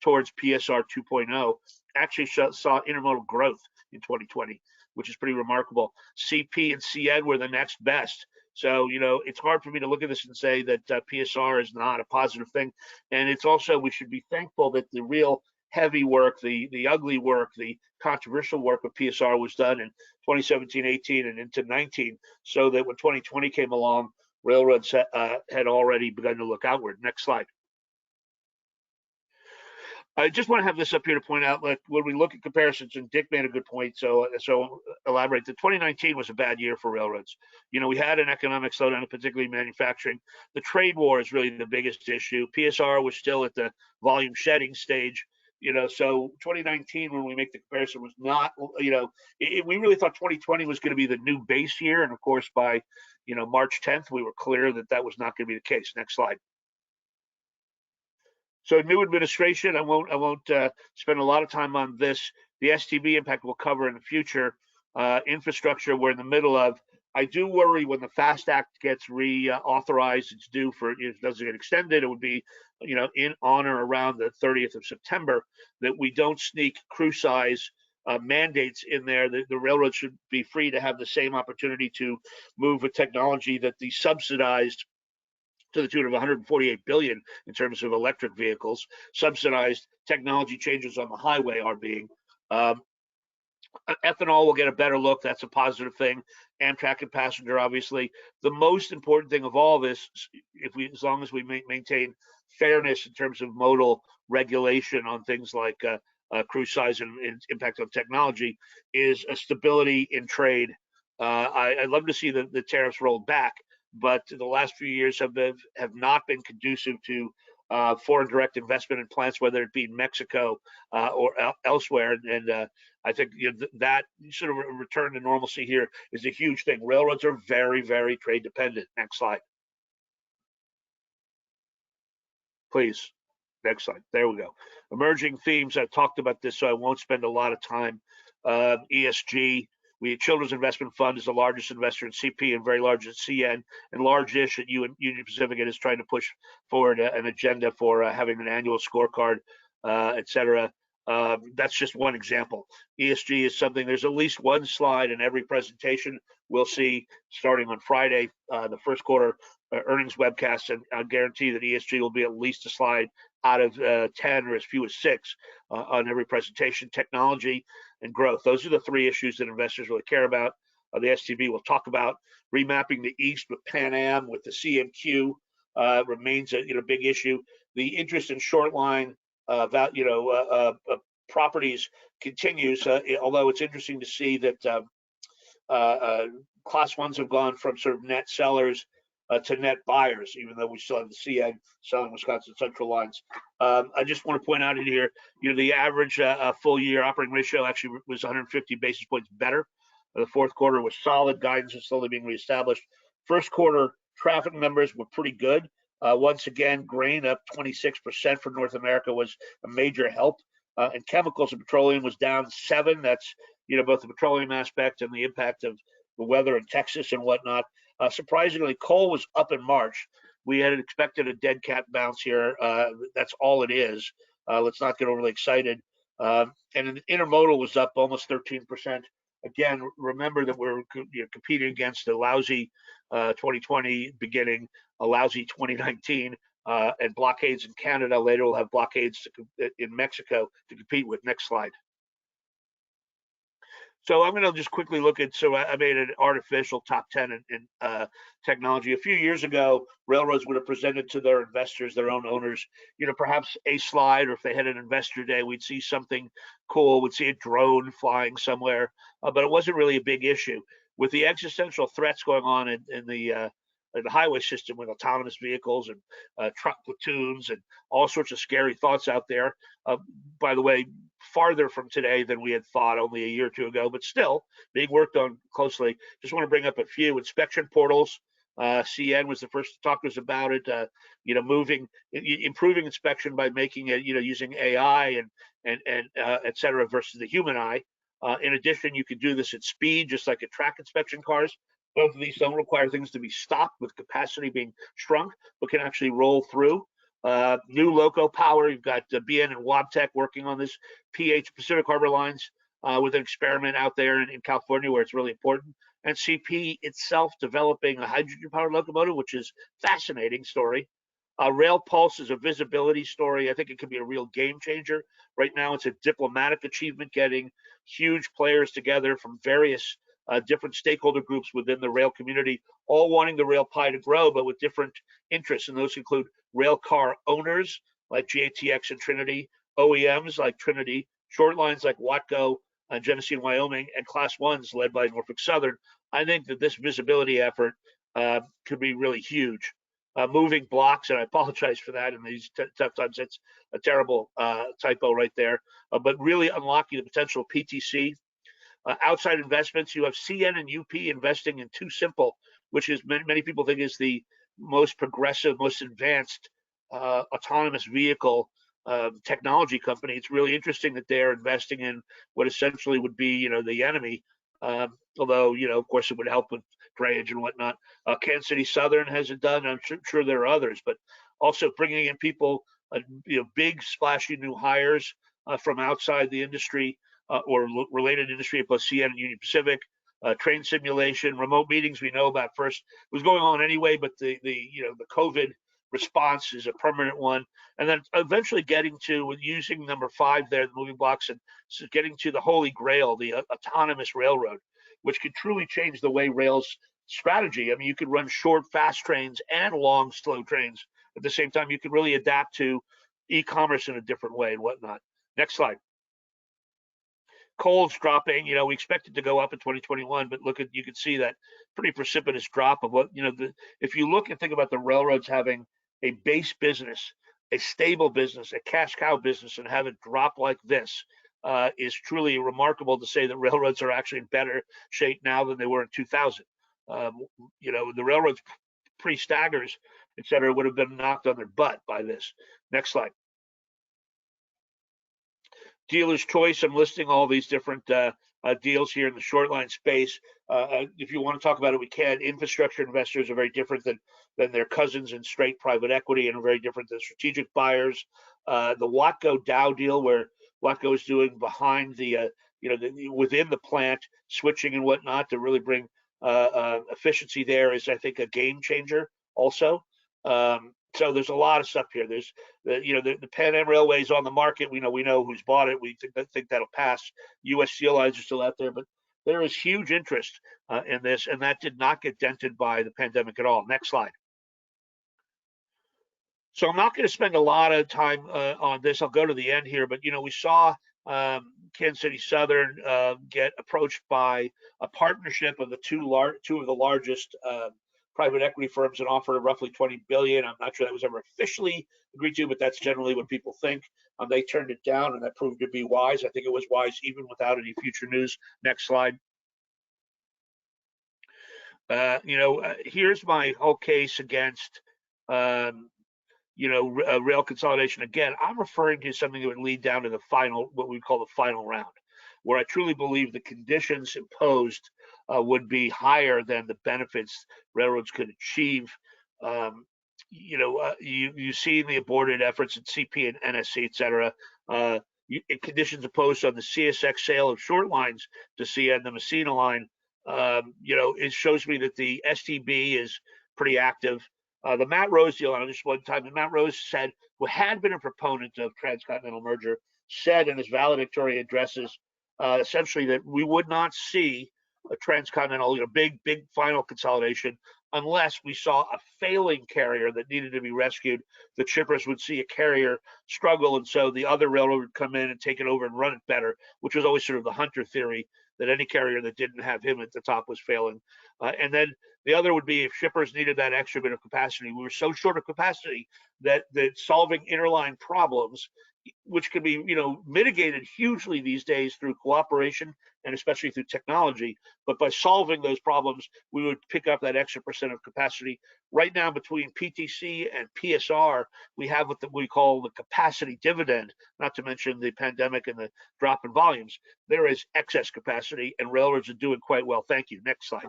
towards PSR 2.0, actually saw intermodal growth in 2020, which is pretty remarkable. CP and CN were the next best. So, it's hard for me to look at this and say that PSR is not a positive thing. And it's also, we should be thankful that the real heavy work, the ugly work, the controversial work of PSR was done in 2017, 18, and into 19, so that when 2020 came along, railroads had already begun to look outward. Next slide. I just want to have this up here to point out, like, when we look at comparisons, and Dick made a good point, so elaborate, that 2019 was a bad year for railroads. You know, we had an economic slowdown, particularly manufacturing. The trade war is really the biggest issue. PSR was still at the volume shedding stage, you know, so 2019, when we make the comparison, was not, you know, we really thought 2020 was going to be the new base year, and of course, by, you know, March 10th, we were clear that that was not going to be the case. Next slide. So new administration, I won't spend a lot of time on this. The STB impact we'll cover in the future. Infrastructure we're in the middle of. I do worry when the FAST Act gets reauthorized, it's due for, it doesn't get extended, it would be, you know, on or around the 30th of September, that we don't sneak crew size mandates in there. The railroad should be free to have the same opportunity to move a technology that the subsidized to the tune of 148 billion in terms of electric vehicles. Subsidized technology changes on the highway are being. Ethanol will get a better look. That's a positive thing. Amtrak and passenger, obviously. The most important thing of all this, as long as we maintain fairness in terms of modal regulation on things like crew size and impact on technology, is a stability in trade. I'd love to see the tariffs rolled back, but the last few years have not been conducive to foreign direct investment in plants, whether it be in Mexico or elsewhere. And I think, you know, that sort of return to normalcy here is a huge thing. Railroads are very, very trade dependent. Next slide, please. Next slide. There we go. Emerging themes. I've talked about this, so I won't spend a lot of time. ESG. Children's Investment Fund is the largest investor in CP and very large at CN, and large-ish at Union Pacific, and is trying to push forward an agenda for having an annual scorecard, et cetera. That's just one example. ESG is something, there's at least one slide in every presentation we'll see starting on Friday, the first quarter earnings webcast, and I'll guarantee that ESG will be at least a slide out of 10 or as few as 6 on every presentation. Technology and growth. Those are the 3 issues that investors really care about. The STB will talk about. Remapping the East with Pan Am, with the CMQ, remains a big issue. The interest in short line properties continues, although it's interesting to see that class 1s have gone from sort of net sellers to net buyers, even though we still have the CN selling Wisconsin Central lines. I just want to point out in here, the average full year operating ratio actually was 150 basis points better. The fourth quarter was solid. Guidance is slowly being reestablished. First quarter traffic numbers were pretty good. Once again, grain up 26% for North America was a major help. And chemicals and petroleum was down 7%. That's, both the petroleum aspect and the impact of the weather in Texas and whatnot. Surprisingly, coal was up in March. We had expected a dead cat bounce here. That's all it is. Let's not get overly excited. And intermodal was up almost 13%. Again, remember that we're competing against a lousy 2020 beginning, a lousy 2019, and blockades in Canada. Later we'll have blockades in Mexico to compete with. Next slide. So I'm going to just quickly look at, so I made an artificial top 10 in technology. A few years ago, railroads would have presented to their investors, their own owners, perhaps a slide, or if they had an investor day, we'd see something cool. We'd see a drone flying somewhere, but it wasn't really a big issue. With the existential threats going on in the highway system with autonomous vehicles and truck platoons and all sorts of scary thoughts out there. By the way, farther from today than we had thought only a year or two ago, but still being worked on closely. Just want to bring up a few. Inspection portals. CN was the first to talk to us about it. Improving inspection by making it, using AI and et cetera versus the human eye. In addition, you could do this at speed, just like at track inspection cars. Both of these don't require things to be stopped with capacity being shrunk, but can actually roll through. New loco power. You've got BN and Wabtec working on this. PH, Pacific Harbor Lines, with an experiment out there in California where it's really important. And CP itself developing a hydrogen-powered locomotive, which is a fascinating story. Rail Pulse is a visibility story. I think it could be a real game changer. Right now, it's a diplomatic achievement, getting huge players together from various different stakeholder groups within the rail community, all wanting the rail pie to grow, but with different interests. And those include rail car owners like GATX and Trinity, OEMs like Trinity, short lines like Watco, Genesee and Wyoming, and Class 1s led by Norfolk Southern. I think that this visibility effort could be really huge. Moving blocks, and I apologize for that in these tough times. It's a terrible typo right there, but really unlocking the potential of PTC. Outside investments, you have CN and UP investing in Too Simple, which is many people think is the most progressive, most advanced autonomous vehicle technology company. It's really interesting that they're investing in what essentially would be, the enemy. Although, of course, it would help with drayage and whatnot. Kansas City Southern has it done. I'm sure there are others, but also bringing in people, big splashy new hires from outside the industry or related industry at both CN and Union Pacific. Train simulation, remote meetings we know about first was going on anyway, but the COVID response is a permanent one. And then eventually getting to using number 5 there, the moving blocks, and so getting to the holy grail, the autonomous railroad, which could truly change the way rail's strategy. I mean, you could run short, fast trains and long, slow trains at the same time. You could really adapt to e-commerce in a different way and whatnot. Next slide. Coal's dropping, we expect it to go up in 2021, but you can see that pretty precipitous drop of what, if you look and think about the railroads having a base business, a stable business, a cash cow business, and have it drop like this is truly remarkable to say that railroads are actually in better shape now than they were in 2000. The railroads pre-Staggers, et cetera, would have been knocked on their butt by this. Next slide. Dealer's choice. I'm listing all these different deals here in the short line space. If you want to talk about it, we can. Infrastructure investors are very different than their cousins in straight private equity, and are very different than strategic buyers. The Watco Dow deal, where Watco is doing behind the, within the plant, switching and whatnot to really bring efficiency there, is, I think, a game changer also. So there's a lot of stuff here. There's the Pan Am Railway is on the market. We know who's bought it. We think that'll pass. U.S. Steel lines are still out there, but there is huge interest in this, and that did not get dented by the pandemic at all. Next slide. So I'm not going to spend a lot of time on this. I'll go to the end here, but we saw Kansas City Southern get approached by a partnership of the two of the largest private equity firms, and offered roughly $20 billion. I'm not sure that was ever officially agreed to, but that's generally what people think. They turned it down, and that proved to be wise. I think it was wise even without any future news. Next slide. Here's my whole case against, rail consolidation. Again, I'm referring to something that would lead down to the final, what we call the final round, where I truly believe the conditions imposed would be higher than the benefits railroads could achieve. You see the aborted efforts at CP and NSC, et cetera. Conditions imposed on the CSX sale of short lines to CN, the Messina line. It shows me that the STB is pretty active. The Matt Rose deal, on just one time, Matt Rose said, who had been a proponent of transcontinental merger, said in his valedictory addresses, essentially that we would not see a transcontinental, big final consolidation unless we saw a failing carrier that needed to be rescued. The shippers would see a carrier struggle, and so the other railroad would come in and take it over and run it better, which was always sort of the Hunter theory, that any carrier that didn't have him at the top was failing. And then the other would be if shippers needed that extra bit of capacity. We were so short of capacity that solving interline problems, which can be mitigated hugely these days through cooperation and especially through technology. But by solving those problems, we would pick up that extra % of capacity. Right now, between PTC and PSR, we have what we call the capacity dividend, not to mention the pandemic and the drop in volumes. There is excess capacity, and railroads are doing quite well. Thank you. Next slide.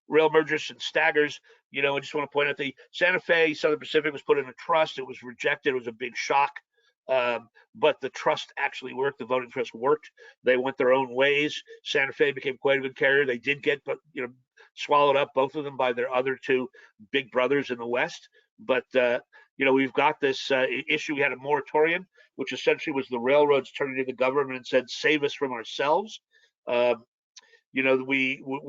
Rail mergers and staggers. I just want to point out the Santa Fe Southern Pacific was put in a trust. It was rejected. It was a big shock. But the trust actually worked. The voting trust worked. They went their own ways. Santa Fe became quite a good carrier. They did get, swallowed up, both of them, by their other two big brothers in the West. But, we've got this issue. We had a moratorium, which essentially was the railroads turning to the government and said, save us from ourselves. You know,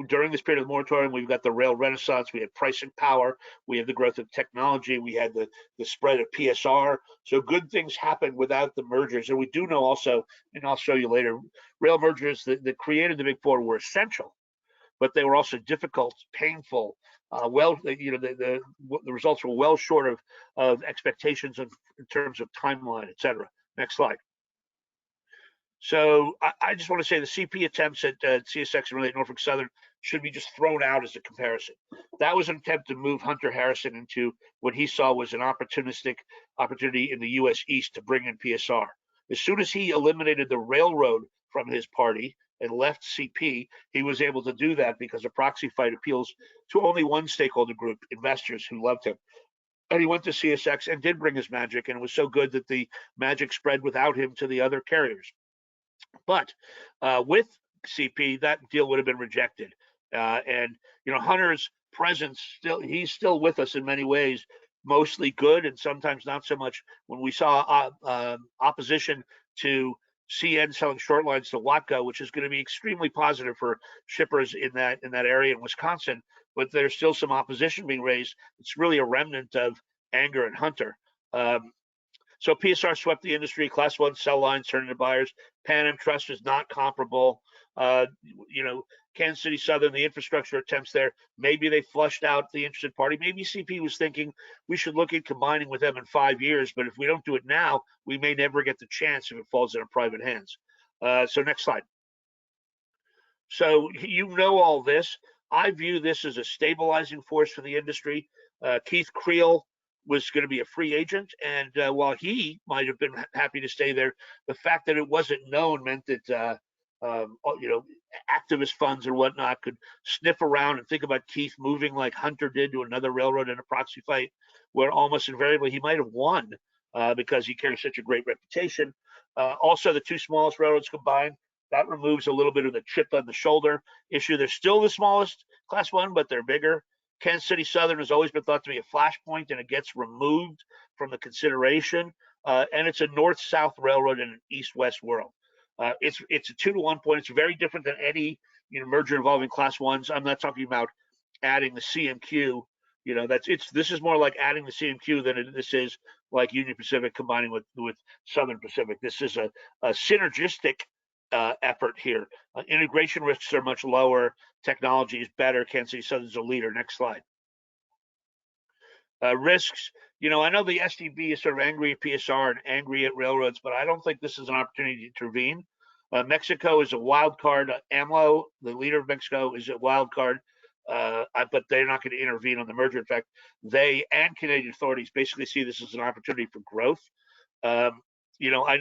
during this period of the moratorium, we've got the rail renaissance, we had pricing power, we had the growth of technology, we had the spread of PSR. So good things happened without the mergers. And we do know also, and I'll show you later, rail mergers that created the Big Four were essential, but they were also difficult, painful. The results were well short of expectations in terms of timeline, et cetera. Next slide. So I just want to say the CP attempts at CSX and really at Norfolk Southern should be just thrown out as a comparison. That was an attempt to move Hunter Harrison into what he saw was an opportunistic opportunity in the U.S. East to bring in PSR. As soon as he eliminated the railroad from his party and left CP, he was able to do that because a proxy fight appeals to only one stakeholder group, investors who loved him. And he went to CSX and did bring his magic, and it was so good that the magic spread without him to the other carriers. But with CP, that deal would have been rejected. And Hunter's presence he's still with us in many ways, mostly good and sometimes not so much. When we saw opposition to CN selling short lines to Watco, which is going to be extremely positive for shippers in that area in Wisconsin, but there's still some opposition being raised. It's really a remnant of anger at Hunter. So PSR swept the industry. Class 1 sell lines turned into buyers. Pan Am Trust is not comparable. Kansas City Southern, the infrastructure attempts there, maybe they flushed out the interested party. Maybe CP was thinking we should look at combining with them in 5 years, but if we don't do it now, we may never get the chance if it falls into private hands. So next slide. So all this. I view this as a stabilizing force for the industry. Keith Creel was going to be a free agent, and while he might have been happy to stay there, the fact that it wasn't known meant that activist funds or whatnot could sniff around and think about Keith moving like Hunter did to another railroad in a proxy fight, where almost invariably he might have won because he carries such a great reputation. Also, the two smallest railroads combined, that removes a little bit of the chip on the shoulder issue. They're still the smallest Class 1, but they're bigger. Kansas City Southern has always been thought to be a flashpoint, and it gets removed from the consideration. And it's a north-south railroad in an east-west world. It's a 2-to-1 point. It's very different than any merger involving Class 1s. I'm not talking about adding the CMQ. This is more like adding the CMQ than this is like Union Pacific combining with Southern Pacific. This is a synergistic effort here. Integration risks are much lower. Technology is better. Kansas City Southern's a leader. Next slide. Risks. I know the STB is sort of angry at PSR and angry at railroads, but I don't think this is an opportunity to intervene. Mexico is a wild card. AMLO, the leader of Mexico, is a wild card, but they're not going to intervene on the merger. In fact, they and Canadian authorities basically see this as an opportunity for growth. I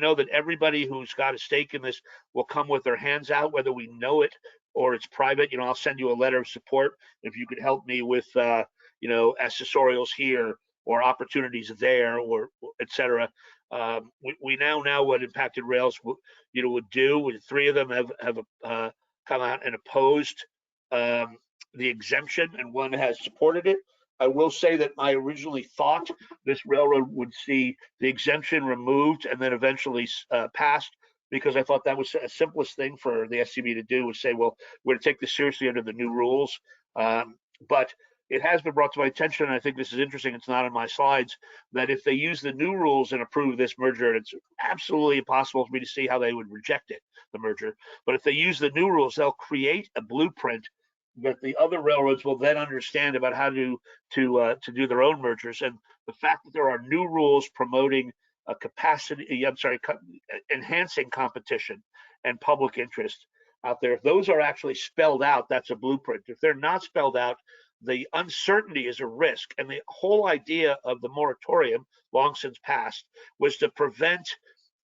know that everybody who's got a stake in this will come with their hands out, whether we know it or it's private. I'll send you a letter of support if you could help me with, accessorials here or opportunities there, or et cetera. We now know what impacted rails would do. 3 of them have come out and opposed the exemption, and 1 has supported it. I will say that I originally thought this railroad would see the exemption removed and then eventually passed, because I thought that was the simplest thing for the STB to do, was say, well, we're going to take this seriously under the new rules. But it has been brought to my attention, and I think this is interesting, it's not in my slides, that if they use the new rules and approve this merger, it's absolutely impossible for me to see how they would reject it, the merger. But if they use the new rules, they'll create a blueprint that the other railroads will then understand about how to do their own mergers. And the fact that there are new rules promoting enhancing competition and public interest out there, if those are actually spelled out, that's a blueprint. If they're not spelled out, the uncertainty is a risk. And the whole idea of the moratorium, long since passed, was to prevent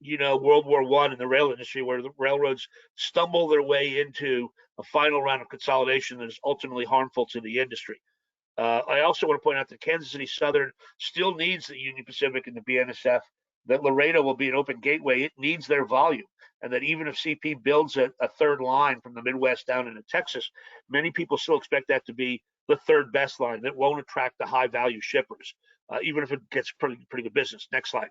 World War I in the rail industry, where the railroads stumble their way into a final round of consolidation that is ultimately harmful to the industry. I also want to point out that Kansas City Southern still needs the Union Pacific and the BNSF, that Laredo will be an open gateway. It needs their volume. And that even if CP builds a 3rd line from the Midwest down into Texas, many people still expect that to be the 3rd best line that won't attract the high value shippers, even if it gets pretty good business. Next slide.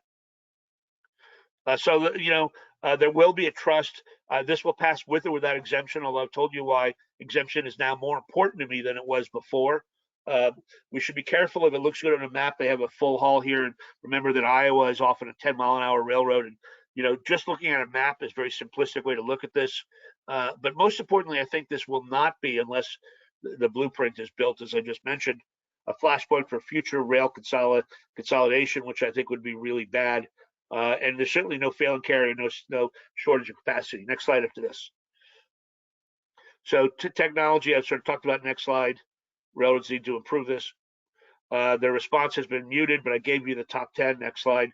There will be a trust. This will pass with or without exemption, although I've told you why exemption is now more important to me than it was before. We should be careful if it looks good on a map. They have a full haul here, and remember that Iowa is often a 10-mile-an-hour railroad, and just looking at a map is a very simplistic way to look at this. But most importantly, I think this will not be, unless the blueprint is built, as I just mentioned, a flashpoint for future rail consolidation, which I think would be really bad. And there's certainly no failing carrier, no shortage of capacity. Next slide after this. So technology, I've sort of talked about. Next slide. Railroads need to improve this. Their response has been muted, but I gave you the top 10. Next slide.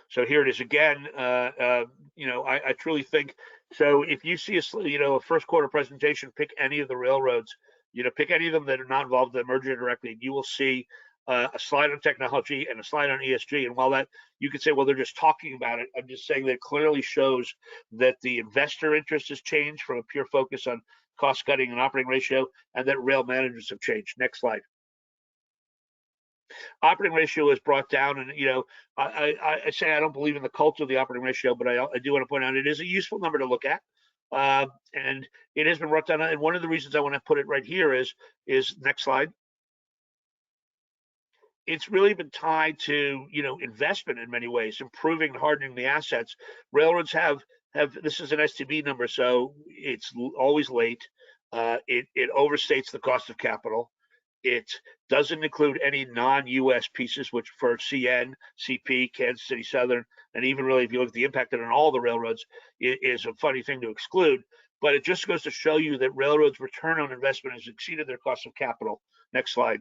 So here it is again. I truly think, so if you see a first quarter presentation, pick any of the railroads, pick any of them that are not involved in the merger directly, and you will see a slide on technology and a slide on ESG. And while that, you could say, well, they're just talking about it, I'm just saying that it clearly shows that the investor interest has changed from a pure focus on cost cutting and operating ratio, and that rail managers have changed. Next slide. Operating ratio is brought down, and I say I don't believe in the cult of the operating ratio, but I do want to point out it is a useful number to look at, and it has been brought down. And one of the reasons I want to put it right here is next slide. It's really been tied to investment in many ways, improving and hardening the assets. Railroads have this is an STB number, so it's always late. It overstates the cost of capital. It doesn't include any non-U.S. pieces, which for CN, CP, Kansas City Southern, and even really if you look at the impact on all the railroads, it is a funny thing to exclude. But it just goes to show you that railroads' return on investment has exceeded their cost of capital. Next slide.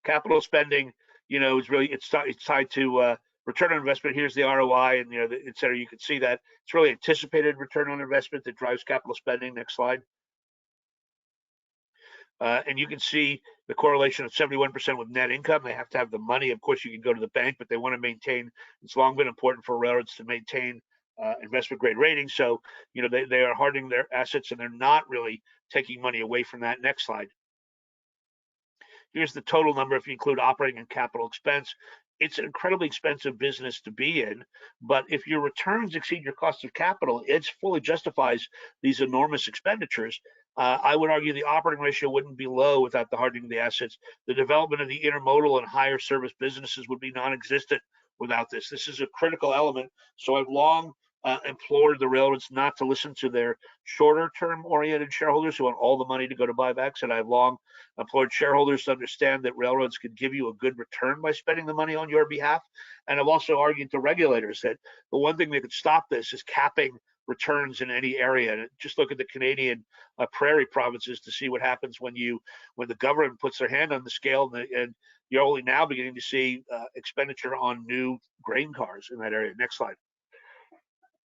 Capital spending, is really it's tied to return on investment. Here's the ROI, and et cetera. You can see that it's really anticipated return on investment that drives capital spending. Next slide. And you can see the correlation of 71% with net income. They have to have the money. Of course, you can go to the bank, but they want to maintain. It's long been important for railroads to maintain investment grade ratings. So, they are hardening their assets, and they're not really taking money away from that. Next slide. Here's the total number if you include operating and capital expense. It's an incredibly expensive business to be in, but if your returns exceed your cost of capital, it fully justifies these enormous expenditures. I would argue the operating ratio wouldn't be low without the hardening of the assets. The development of the intermodal and higher service businesses would be non-existent without this. This is a critical element. So I've long implored the railroads not to listen to their shorter term oriented shareholders who want all the money to go to buybacks. And I've long implored shareholders to understand that railroads could give you a good return by spending the money on your behalf. And I've also argued to regulators that the one thing that could stop this is capping returns in any area. And just look at the Canadian prairie provinces to see what happens when the government puts their hand on the scale, and you're only now beginning to see expenditure on new grain cars in that area. Next slide.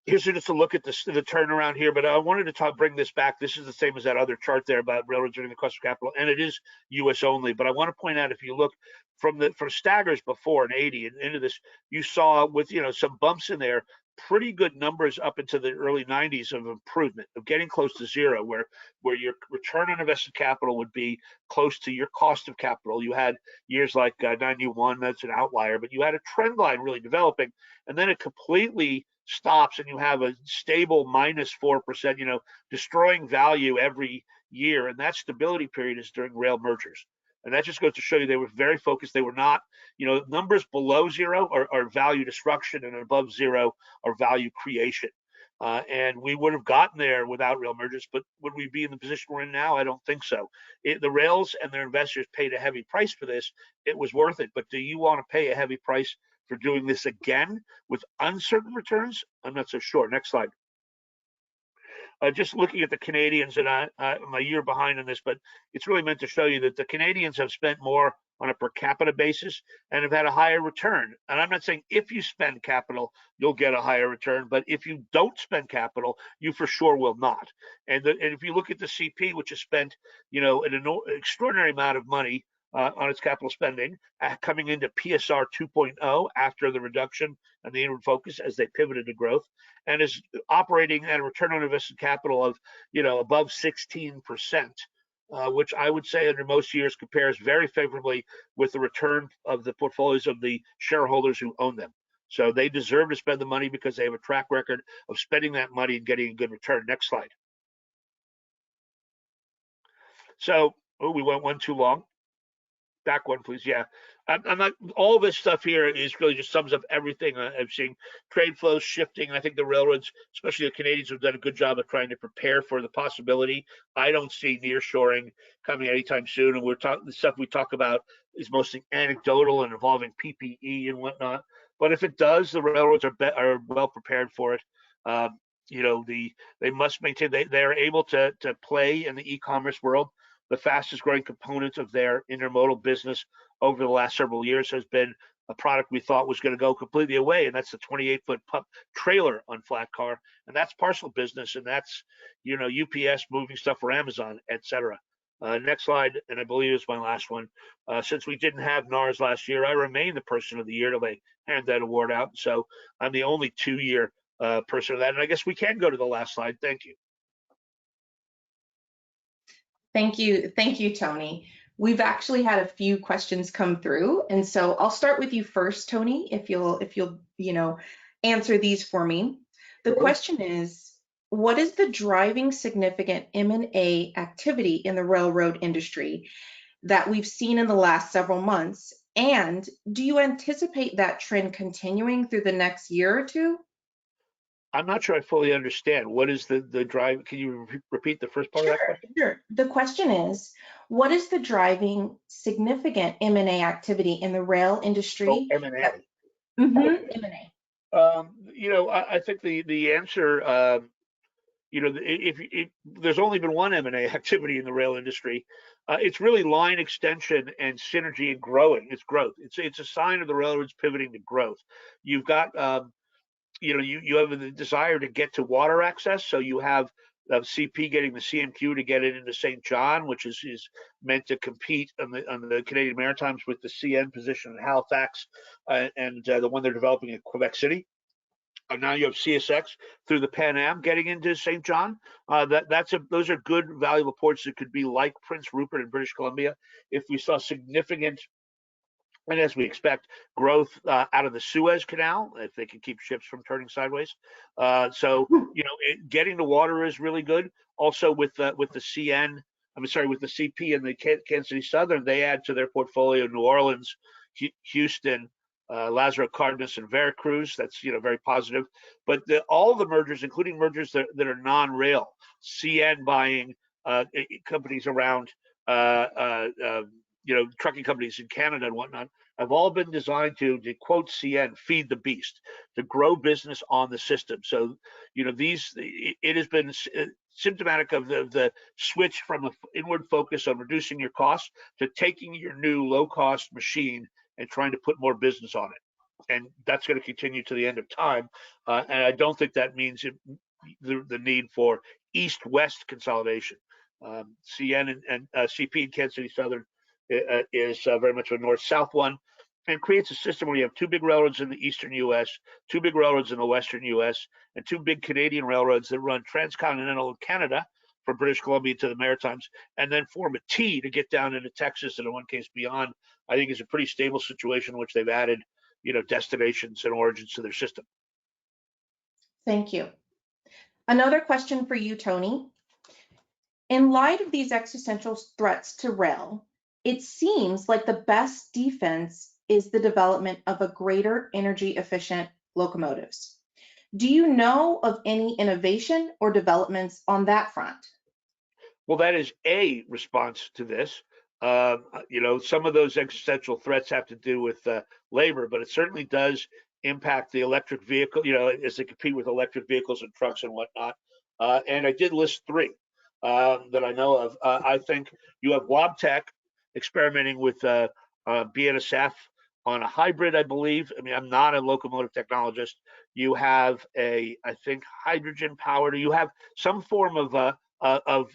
Here's just a look at the turnaround here, but I wanted to bring this back. This is the same as that other chart there about railroads earning the cost of capital, and it is U.S. only. But I want to point out, if you look from Staggers before in 80 and into this, you saw with some bumps in there, pretty good numbers up into the early 90s of improvement, of getting close to zero, where your return on invested capital would be close to your cost of capital. You had years like 91, that's an outlier, but you had a trend line really developing, and then it completely stops and you have a stable minus 4%, destroying value every year. And that stability period is during rail mergers. And that just goes to show you they were very focused. They were not, numbers below zero are value destruction, and above zero are value creation. And we would have gotten there without rail mergers, but would we be in the position we're in now? I don't think so. The rails and their investors paid a heavy price for this. It was worth it. But do you want to pay a heavy price for doing this again with uncertain returns? I'm not so sure. Next slide. Just looking at the Canadians, and I'm a year behind on this, but it's really meant to show you that the Canadians have spent more on a per capita basis and have had a higher return. And I'm not saying if you spend capital, you'll get a higher return, but if you don't spend capital, you for sure will not. And if you look at the CP, which has spent, an extraordinary amount of money on its capital spending, coming into PSR 2.0 after the reduction and the inward focus as they pivoted to growth, and is operating at a return on invested capital of above 16%, which I would say under most years compares very favorably with the return of the portfolios of the shareholders who own them. So they deserve to spend the money because they have a track record of spending that money and getting a good return. Next slide. So, oh, we went one too long. Back one, please. Yeah. I'm not, all this stuff here is really just sums up everything I'm seeing. Trade flows shifting. And I think the railroads, especially the Canadians, have done a good job of trying to prepare for the possibility. I don't see nearshoring coming anytime soon. And the stuff we talk about is mostly anecdotal and involving PPE and whatnot. But if it does, the railroads are well prepared for it. You know, they must maintain, they are able to play in the e-commerce world. The fastest growing component of their intermodal business over the last several years has been a product we thought was going to go completely away, and that's the 28-foot pup trailer on flat car, and that's parcel business, and that's, you know, UPS moving stuff for Amazon, etc. Next slide, and I believe it's my last one. Since we didn't have NARS last year, I remain the person of the year till they hand that award out. So I'm the only 2-year person of that, and I guess we can go to the last slide. Thank you. Thank you, Tony. We've actually had a few questions come through, and so I'll start with you first, Tony, if you'll answer these for me. The question is, what is the driving significant M&A activity in the railroad industry that we've seen in the last several months? And do you anticipate that trend continuing through the next year or two? I'm not sure I fully understand. What is the drive? Can you repeat the first part of that question? Sure. The question is, what is the driving significant M&A activity in the rail industry? Oh, M&A. M&A. You know, I think the answer, you know, if there's only been one M&A activity in the rail industry, it's really line extension and synergy and growing. It's growth. It's a sign of the railroads pivoting to growth. You've got you know, you have the desire to get to water access, so you have CP getting the CMQ to get it into St. John, which is meant to compete on the Canadian Maritimes with the CN position in Halifax and the one they're developing at Quebec City. Now you have CSX through the Pan Am getting into St. John. Those are good, valuable ports that could be like Prince Rupert in British Columbia. If we saw significant, and as we expect, growth out of the Suez Canal, if they can keep ships from turning sideways. So, you know, getting to water is really good. Also with the CN, I'm sorry, with the CP and the Kansas City Southern, they add to their portfolio New Orleans, Houston, Lázaro Cárdenas, and Veracruz. That's, you know, very positive. But all the mergers, including mergers that are non-rail, CN buying companies around you know, trucking companies in Canada and whatnot, have all been designed to quote CN, feed the beast, to grow business on the system. So, you know, it has been symptomatic of the switch from an inward focus on reducing your costs to taking your new low-cost machine and trying to put more business on it. And that's going to continue to the end of time. And I don't think that means the need for east-west consolidation. CN and CP and Kansas City Southern is very much a north-south one, and creates a system where you have two big railroads in the eastern U.S., two big railroads in the western U.S., and two big Canadian railroads that run transcontinental Canada from British Columbia to the Maritimes, and then form a T to get down into Texas and in one case beyond. I think is a pretty stable situation in which they've added, you know, destinations and origins to their system. Thank you. Another question for you, Tony. In light of these existential threats to rail, it seems like the best defense is the development of a greater energy efficient locomotives. Do you know of any innovation or developments on that front? Well, that is a response to this. You know, some of those existential threats have to do with labor, but it certainly does impact the electric vehicle, you know, as they compete with electric vehicles and trucks and whatnot. And I did list three that I know of. I think you have Wabtec experimenting with BNSF on a hybrid, I believe. I mean, I'm not a locomotive technologist. You have I think hydrogen powered. You have some form of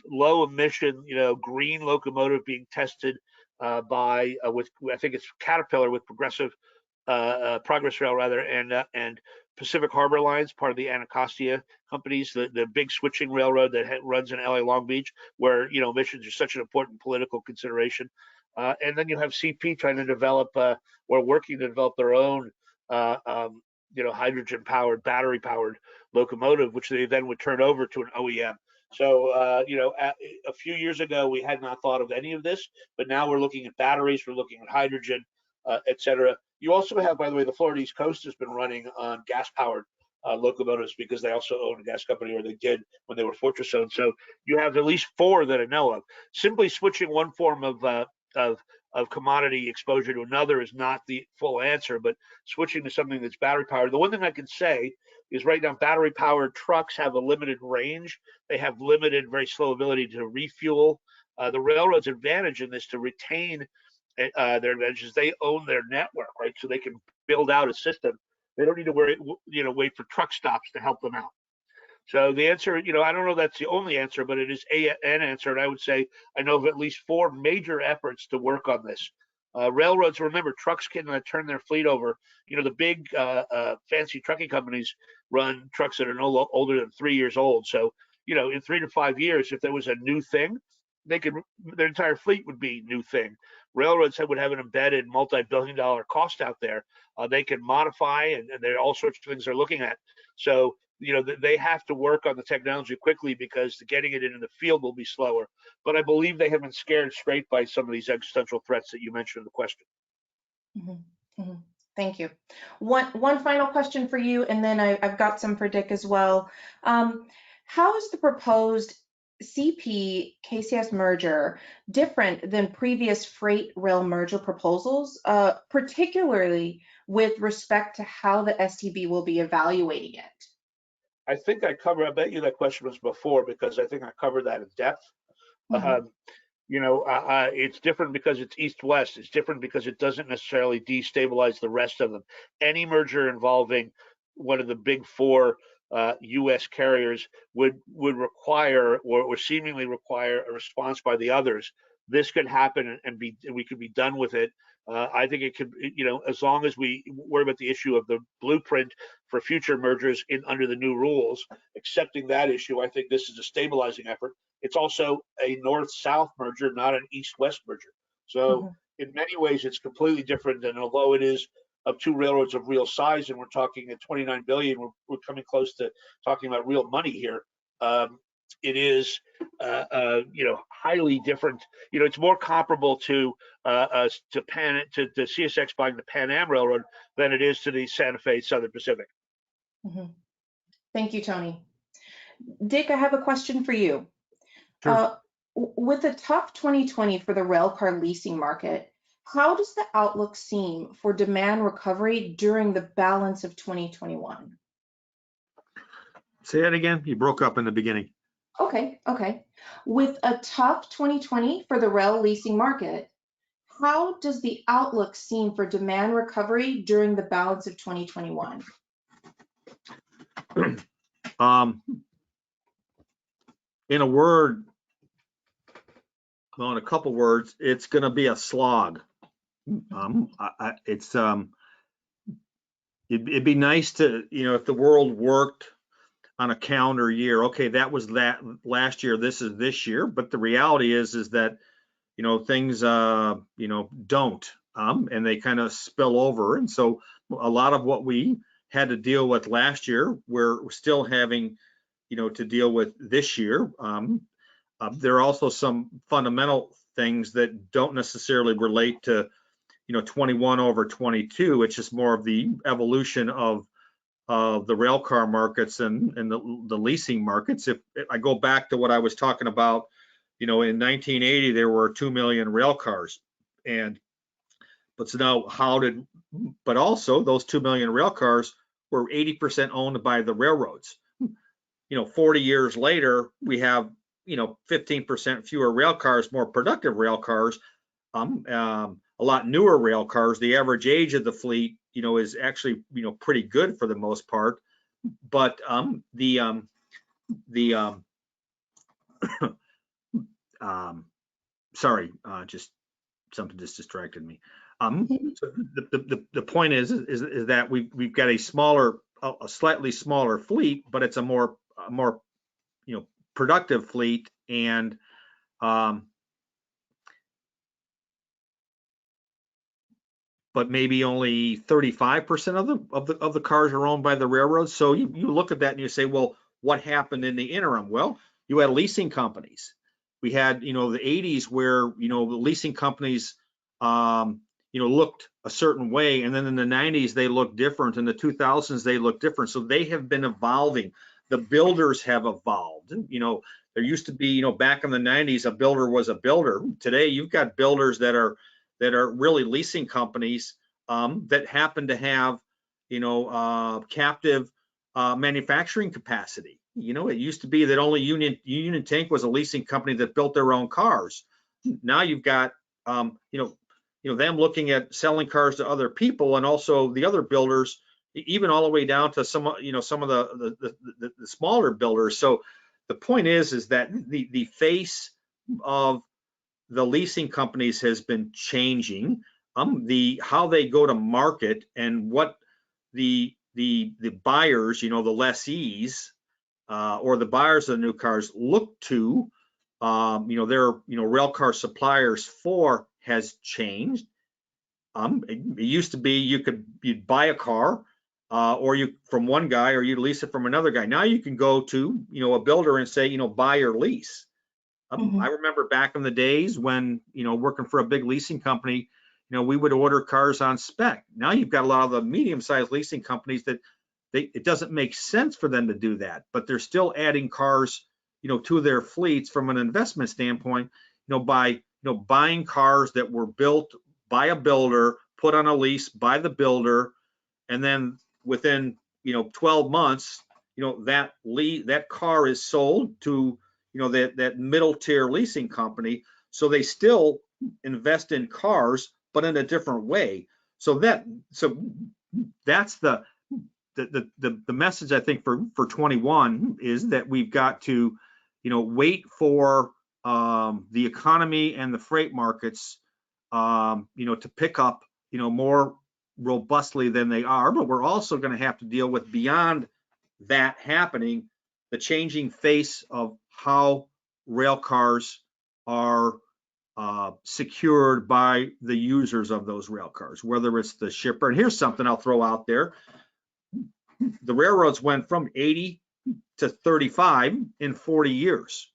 low emission, you know, green locomotive being tested by with I think it's Caterpillar with Progress Rail rather, and Pacific Harbor Lines, part of the Anacostia companies, the big switching railroad that runs in LA Long Beach, where, you know, emissions are such an important political consideration. And then you have CP trying to develop or working to develop their own, you know, hydrogen powered, battery powered locomotive, which they then would turn over to an OEM. So, a few years ago, we had not thought of any of this, but now we're looking at batteries, we're looking at hydrogen, et cetera. You also have, by the way, the Florida East Coast has been running on gas-powered locomotives because they also own a gas company, or they did when they were Fortress owned. So you have at least 4 that I know of. Simply switching one form of commodity exposure to another is not the full answer, but switching to something that's battery powered. The one thing I can say is right now battery powered trucks have a limited range. They have limited, very slow ability to refuel. The railroad's advantage in this to retain their advantages. They own their network, right? So they can build out a system. They don't need to worry, wait for truck stops to help them out. So the answer, I don't know that's the only answer, but it is an answer. And I would say I know of at least 4 major efforts to work on this. Railroads, remember, trucks can turn their fleet over. The big fancy trucking companies run trucks that are no older than 3 years old. So, in 3 to 5 years, if there was a new thing, their entire fleet would be new thing. Railroads would have an embedded multi-billion-dollar cost out there. They can modify, and there are all sorts of things they're looking at. So, they have to work on the technology quickly because getting it into the field will be slower. But I believe they have been scared straight by some of these existential threats that you mentioned in the question. Mm-hmm. Mm-hmm. Thank you. One final question for you, and then I've got some for Dick as well. How is the proposed CP KCS merger different than previous freight rail merger proposals, particularly with respect to how the STB will be evaluating it? I think I bet you that question was before, because I think I covered that in depth. Mm-hmm. It's different because it's east-west. It's different because it doesn't necessarily destabilize the rest of them. Any merger involving one of the big 4 U.S. carriers would require, or seemingly require, a response by the others. This could happen and we could be done with it. I think it could, as long as we worry about the issue of the blueprint for future mergers under the new rules, accepting that issue, I think this is a stabilizing effort. It's also a north-south merger, not an east-west merger. So in many ways, it's completely different. And although it is of 2 railroads of real size, and we're talking at 29 billion, we're coming close to talking about real money here. It is, highly different. It's more comparable to CSX buying the Pan Am Railroad than it is to the Santa Fe Southern Pacific. Mm-hmm. Thank you, Tony. Dick, I have a question for you. Sure. With a tough 2020 for the railcar leasing market, how does the outlook seem for demand recovery during the balance of 2021? Say that again. You broke up in the beginning. Okay. With a tough 2020 for the rail leasing market, how does the outlook seem for demand recovery during the balance of 2021? In a word, well, in a couple words, it's going to be a slog. It'd be nice to, if the world worked on a calendar year. Okay, that was that last year. This is this year. But the reality is that things don't, and they kind of spill over. And so a lot of what we had to deal with last year, we're still having to deal with this year. There are also some fundamental things that don't necessarily relate to 21 over 22. It's just more of the evolution of the rail car markets and the leasing markets. If I go back to what I was talking about, in 1980 there were 2 million rail cars, but also those 2 million rail cars were 80% owned by the railroads. 40 years later, we have 15% fewer rail cars, more productive rail cars, a lot newer rail cars. The average age of the fleet, is actually pretty good for the most part. But sorry, just something just distracted me. So the point is that we've got a slightly smaller fleet, but it's a more productive fleet, and but maybe only 35% of the cars are owned by the railroads. So you look at that and you say, well, what happened in the interim? Well, you had leasing companies. We had, the 80s where, the leasing companies, looked a certain way. And then in the 90s, they looked different. In the 2000s, they looked different. So they have been evolving. The builders have evolved. There used to be, back in the 90s, a builder was a builder. Today, you've got builders that are really leasing companies that happen to have, captive manufacturing capacity. It used to be that only Union Tank was a leasing company that built their own cars. Now you've got, them looking at selling cars to other people, and also the other builders, even all the way down to some of the smaller builders. So the point is that the face of the leasing companies has been changing. How they go to market and what the buyers, the lessees, or the buyers of the new cars look to, their rail car suppliers for has changed. It used to be you'd buy a car, or you from one guy, or you'd lease it from another guy. Now you can go to a builder and say, buy or lease. I remember back in the days when working for a big leasing company, we would order cars on spec. Now you've got a lot of the medium-sized leasing companies that it doesn't make sense for them to do that, but they're still adding cars, to their fleets from an investment standpoint, by buying cars that were built by a builder, put on a lease by the builder, and then within 12 months, that car is sold to that middle tier leasing company. So they still invest in cars, but in a different way. So that's the message, I think, for 21 is that we've got to wait for the economy and the freight markets to pick up more robustly than they are. But we're also going to have to deal with, beyond that happening, the changing face of how rail cars are secured by the users of those rail cars, whether it's the shipper. And here's something I'll throw out there. The railroads went from 80 to 35 in 40 years.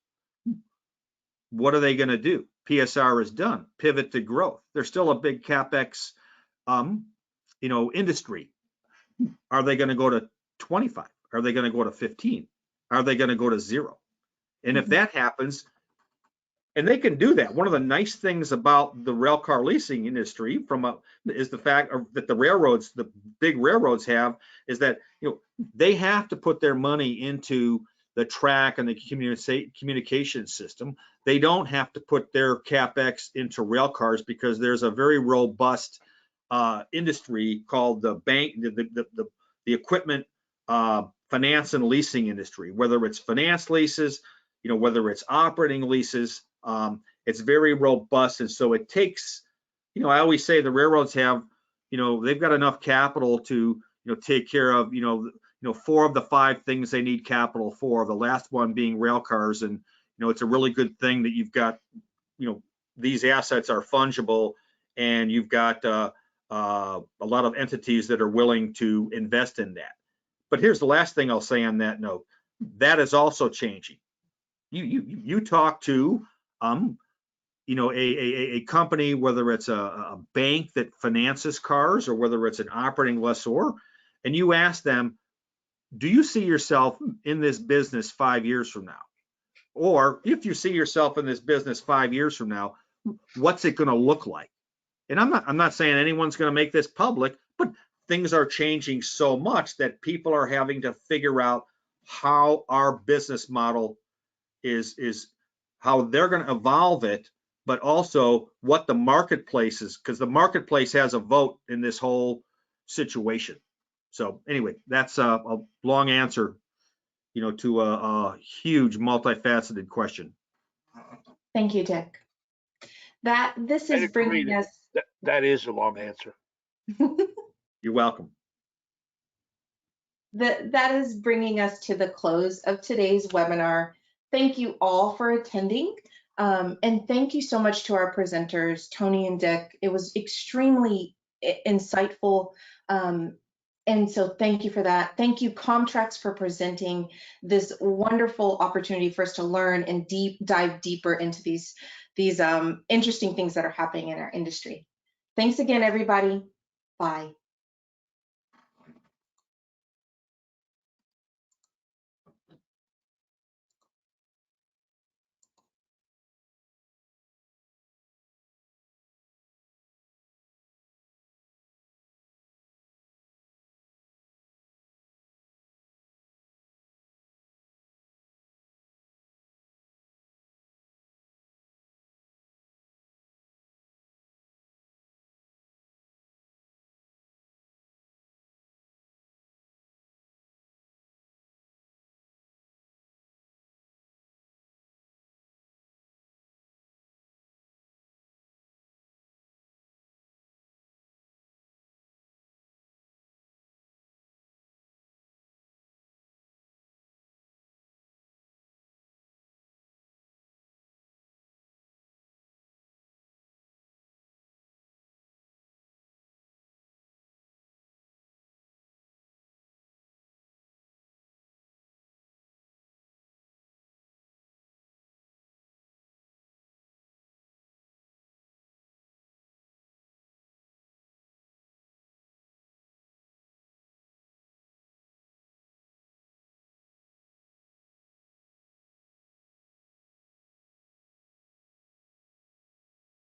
What are they going to do? PSR is done. Pivot to growth. There's still a big CapEx, industry. Are they going to go to 25? Are they going to go to 15? Are they going to go to 0? And if that happens, and they can do that. One of the nice things about the rail car leasing industry is the fact that the big railroads have, is that they have to put their money into the track and the communication system. They don't have to put their CapEx into rail cars, because there's a very robust industry called the equipment finance and leasing industry, whether it's finance leases, whether it's operating leases. It's very robust. And so it takes, I always say the railroads have, they've got enough capital to, take care of, 4 of the 5 things they need capital for, the last one being rail cars. And, it's a really good thing that you've got, these assets are fungible, and you've got a lot of entities that are willing to invest in that. But here's the last thing I'll say on that note. That is also changing. You talk to a company, whether it's a bank that finances cars, or whether it's an operating lessor, and you ask them, do you see yourself in this business 5 years from now? Or if you see yourself in this business 5 years from now, what's it going to look like? And I'm not saying anyone's going to make this public, but things are changing so much that people are having to figure out how our business model is how they're going to evolve it, but also what the marketplace is, because the marketplace has a vote in this whole situation. So anyway, that's a long answer, to a huge multifaceted question. Thank you, Dick. This is bringing us. That is a long answer. You're welcome. That is bringing us to the close of today's webinar. Thank you all for attending. And thank you so much to our presenters, Tony and Dick. It was extremely insightful. And And so thank you for that. Thank you, Comtrax, for presenting this wonderful opportunity for us to learn and dive deeper into these interesting things that are happening in our industry. Thanks again, everybody. Bye.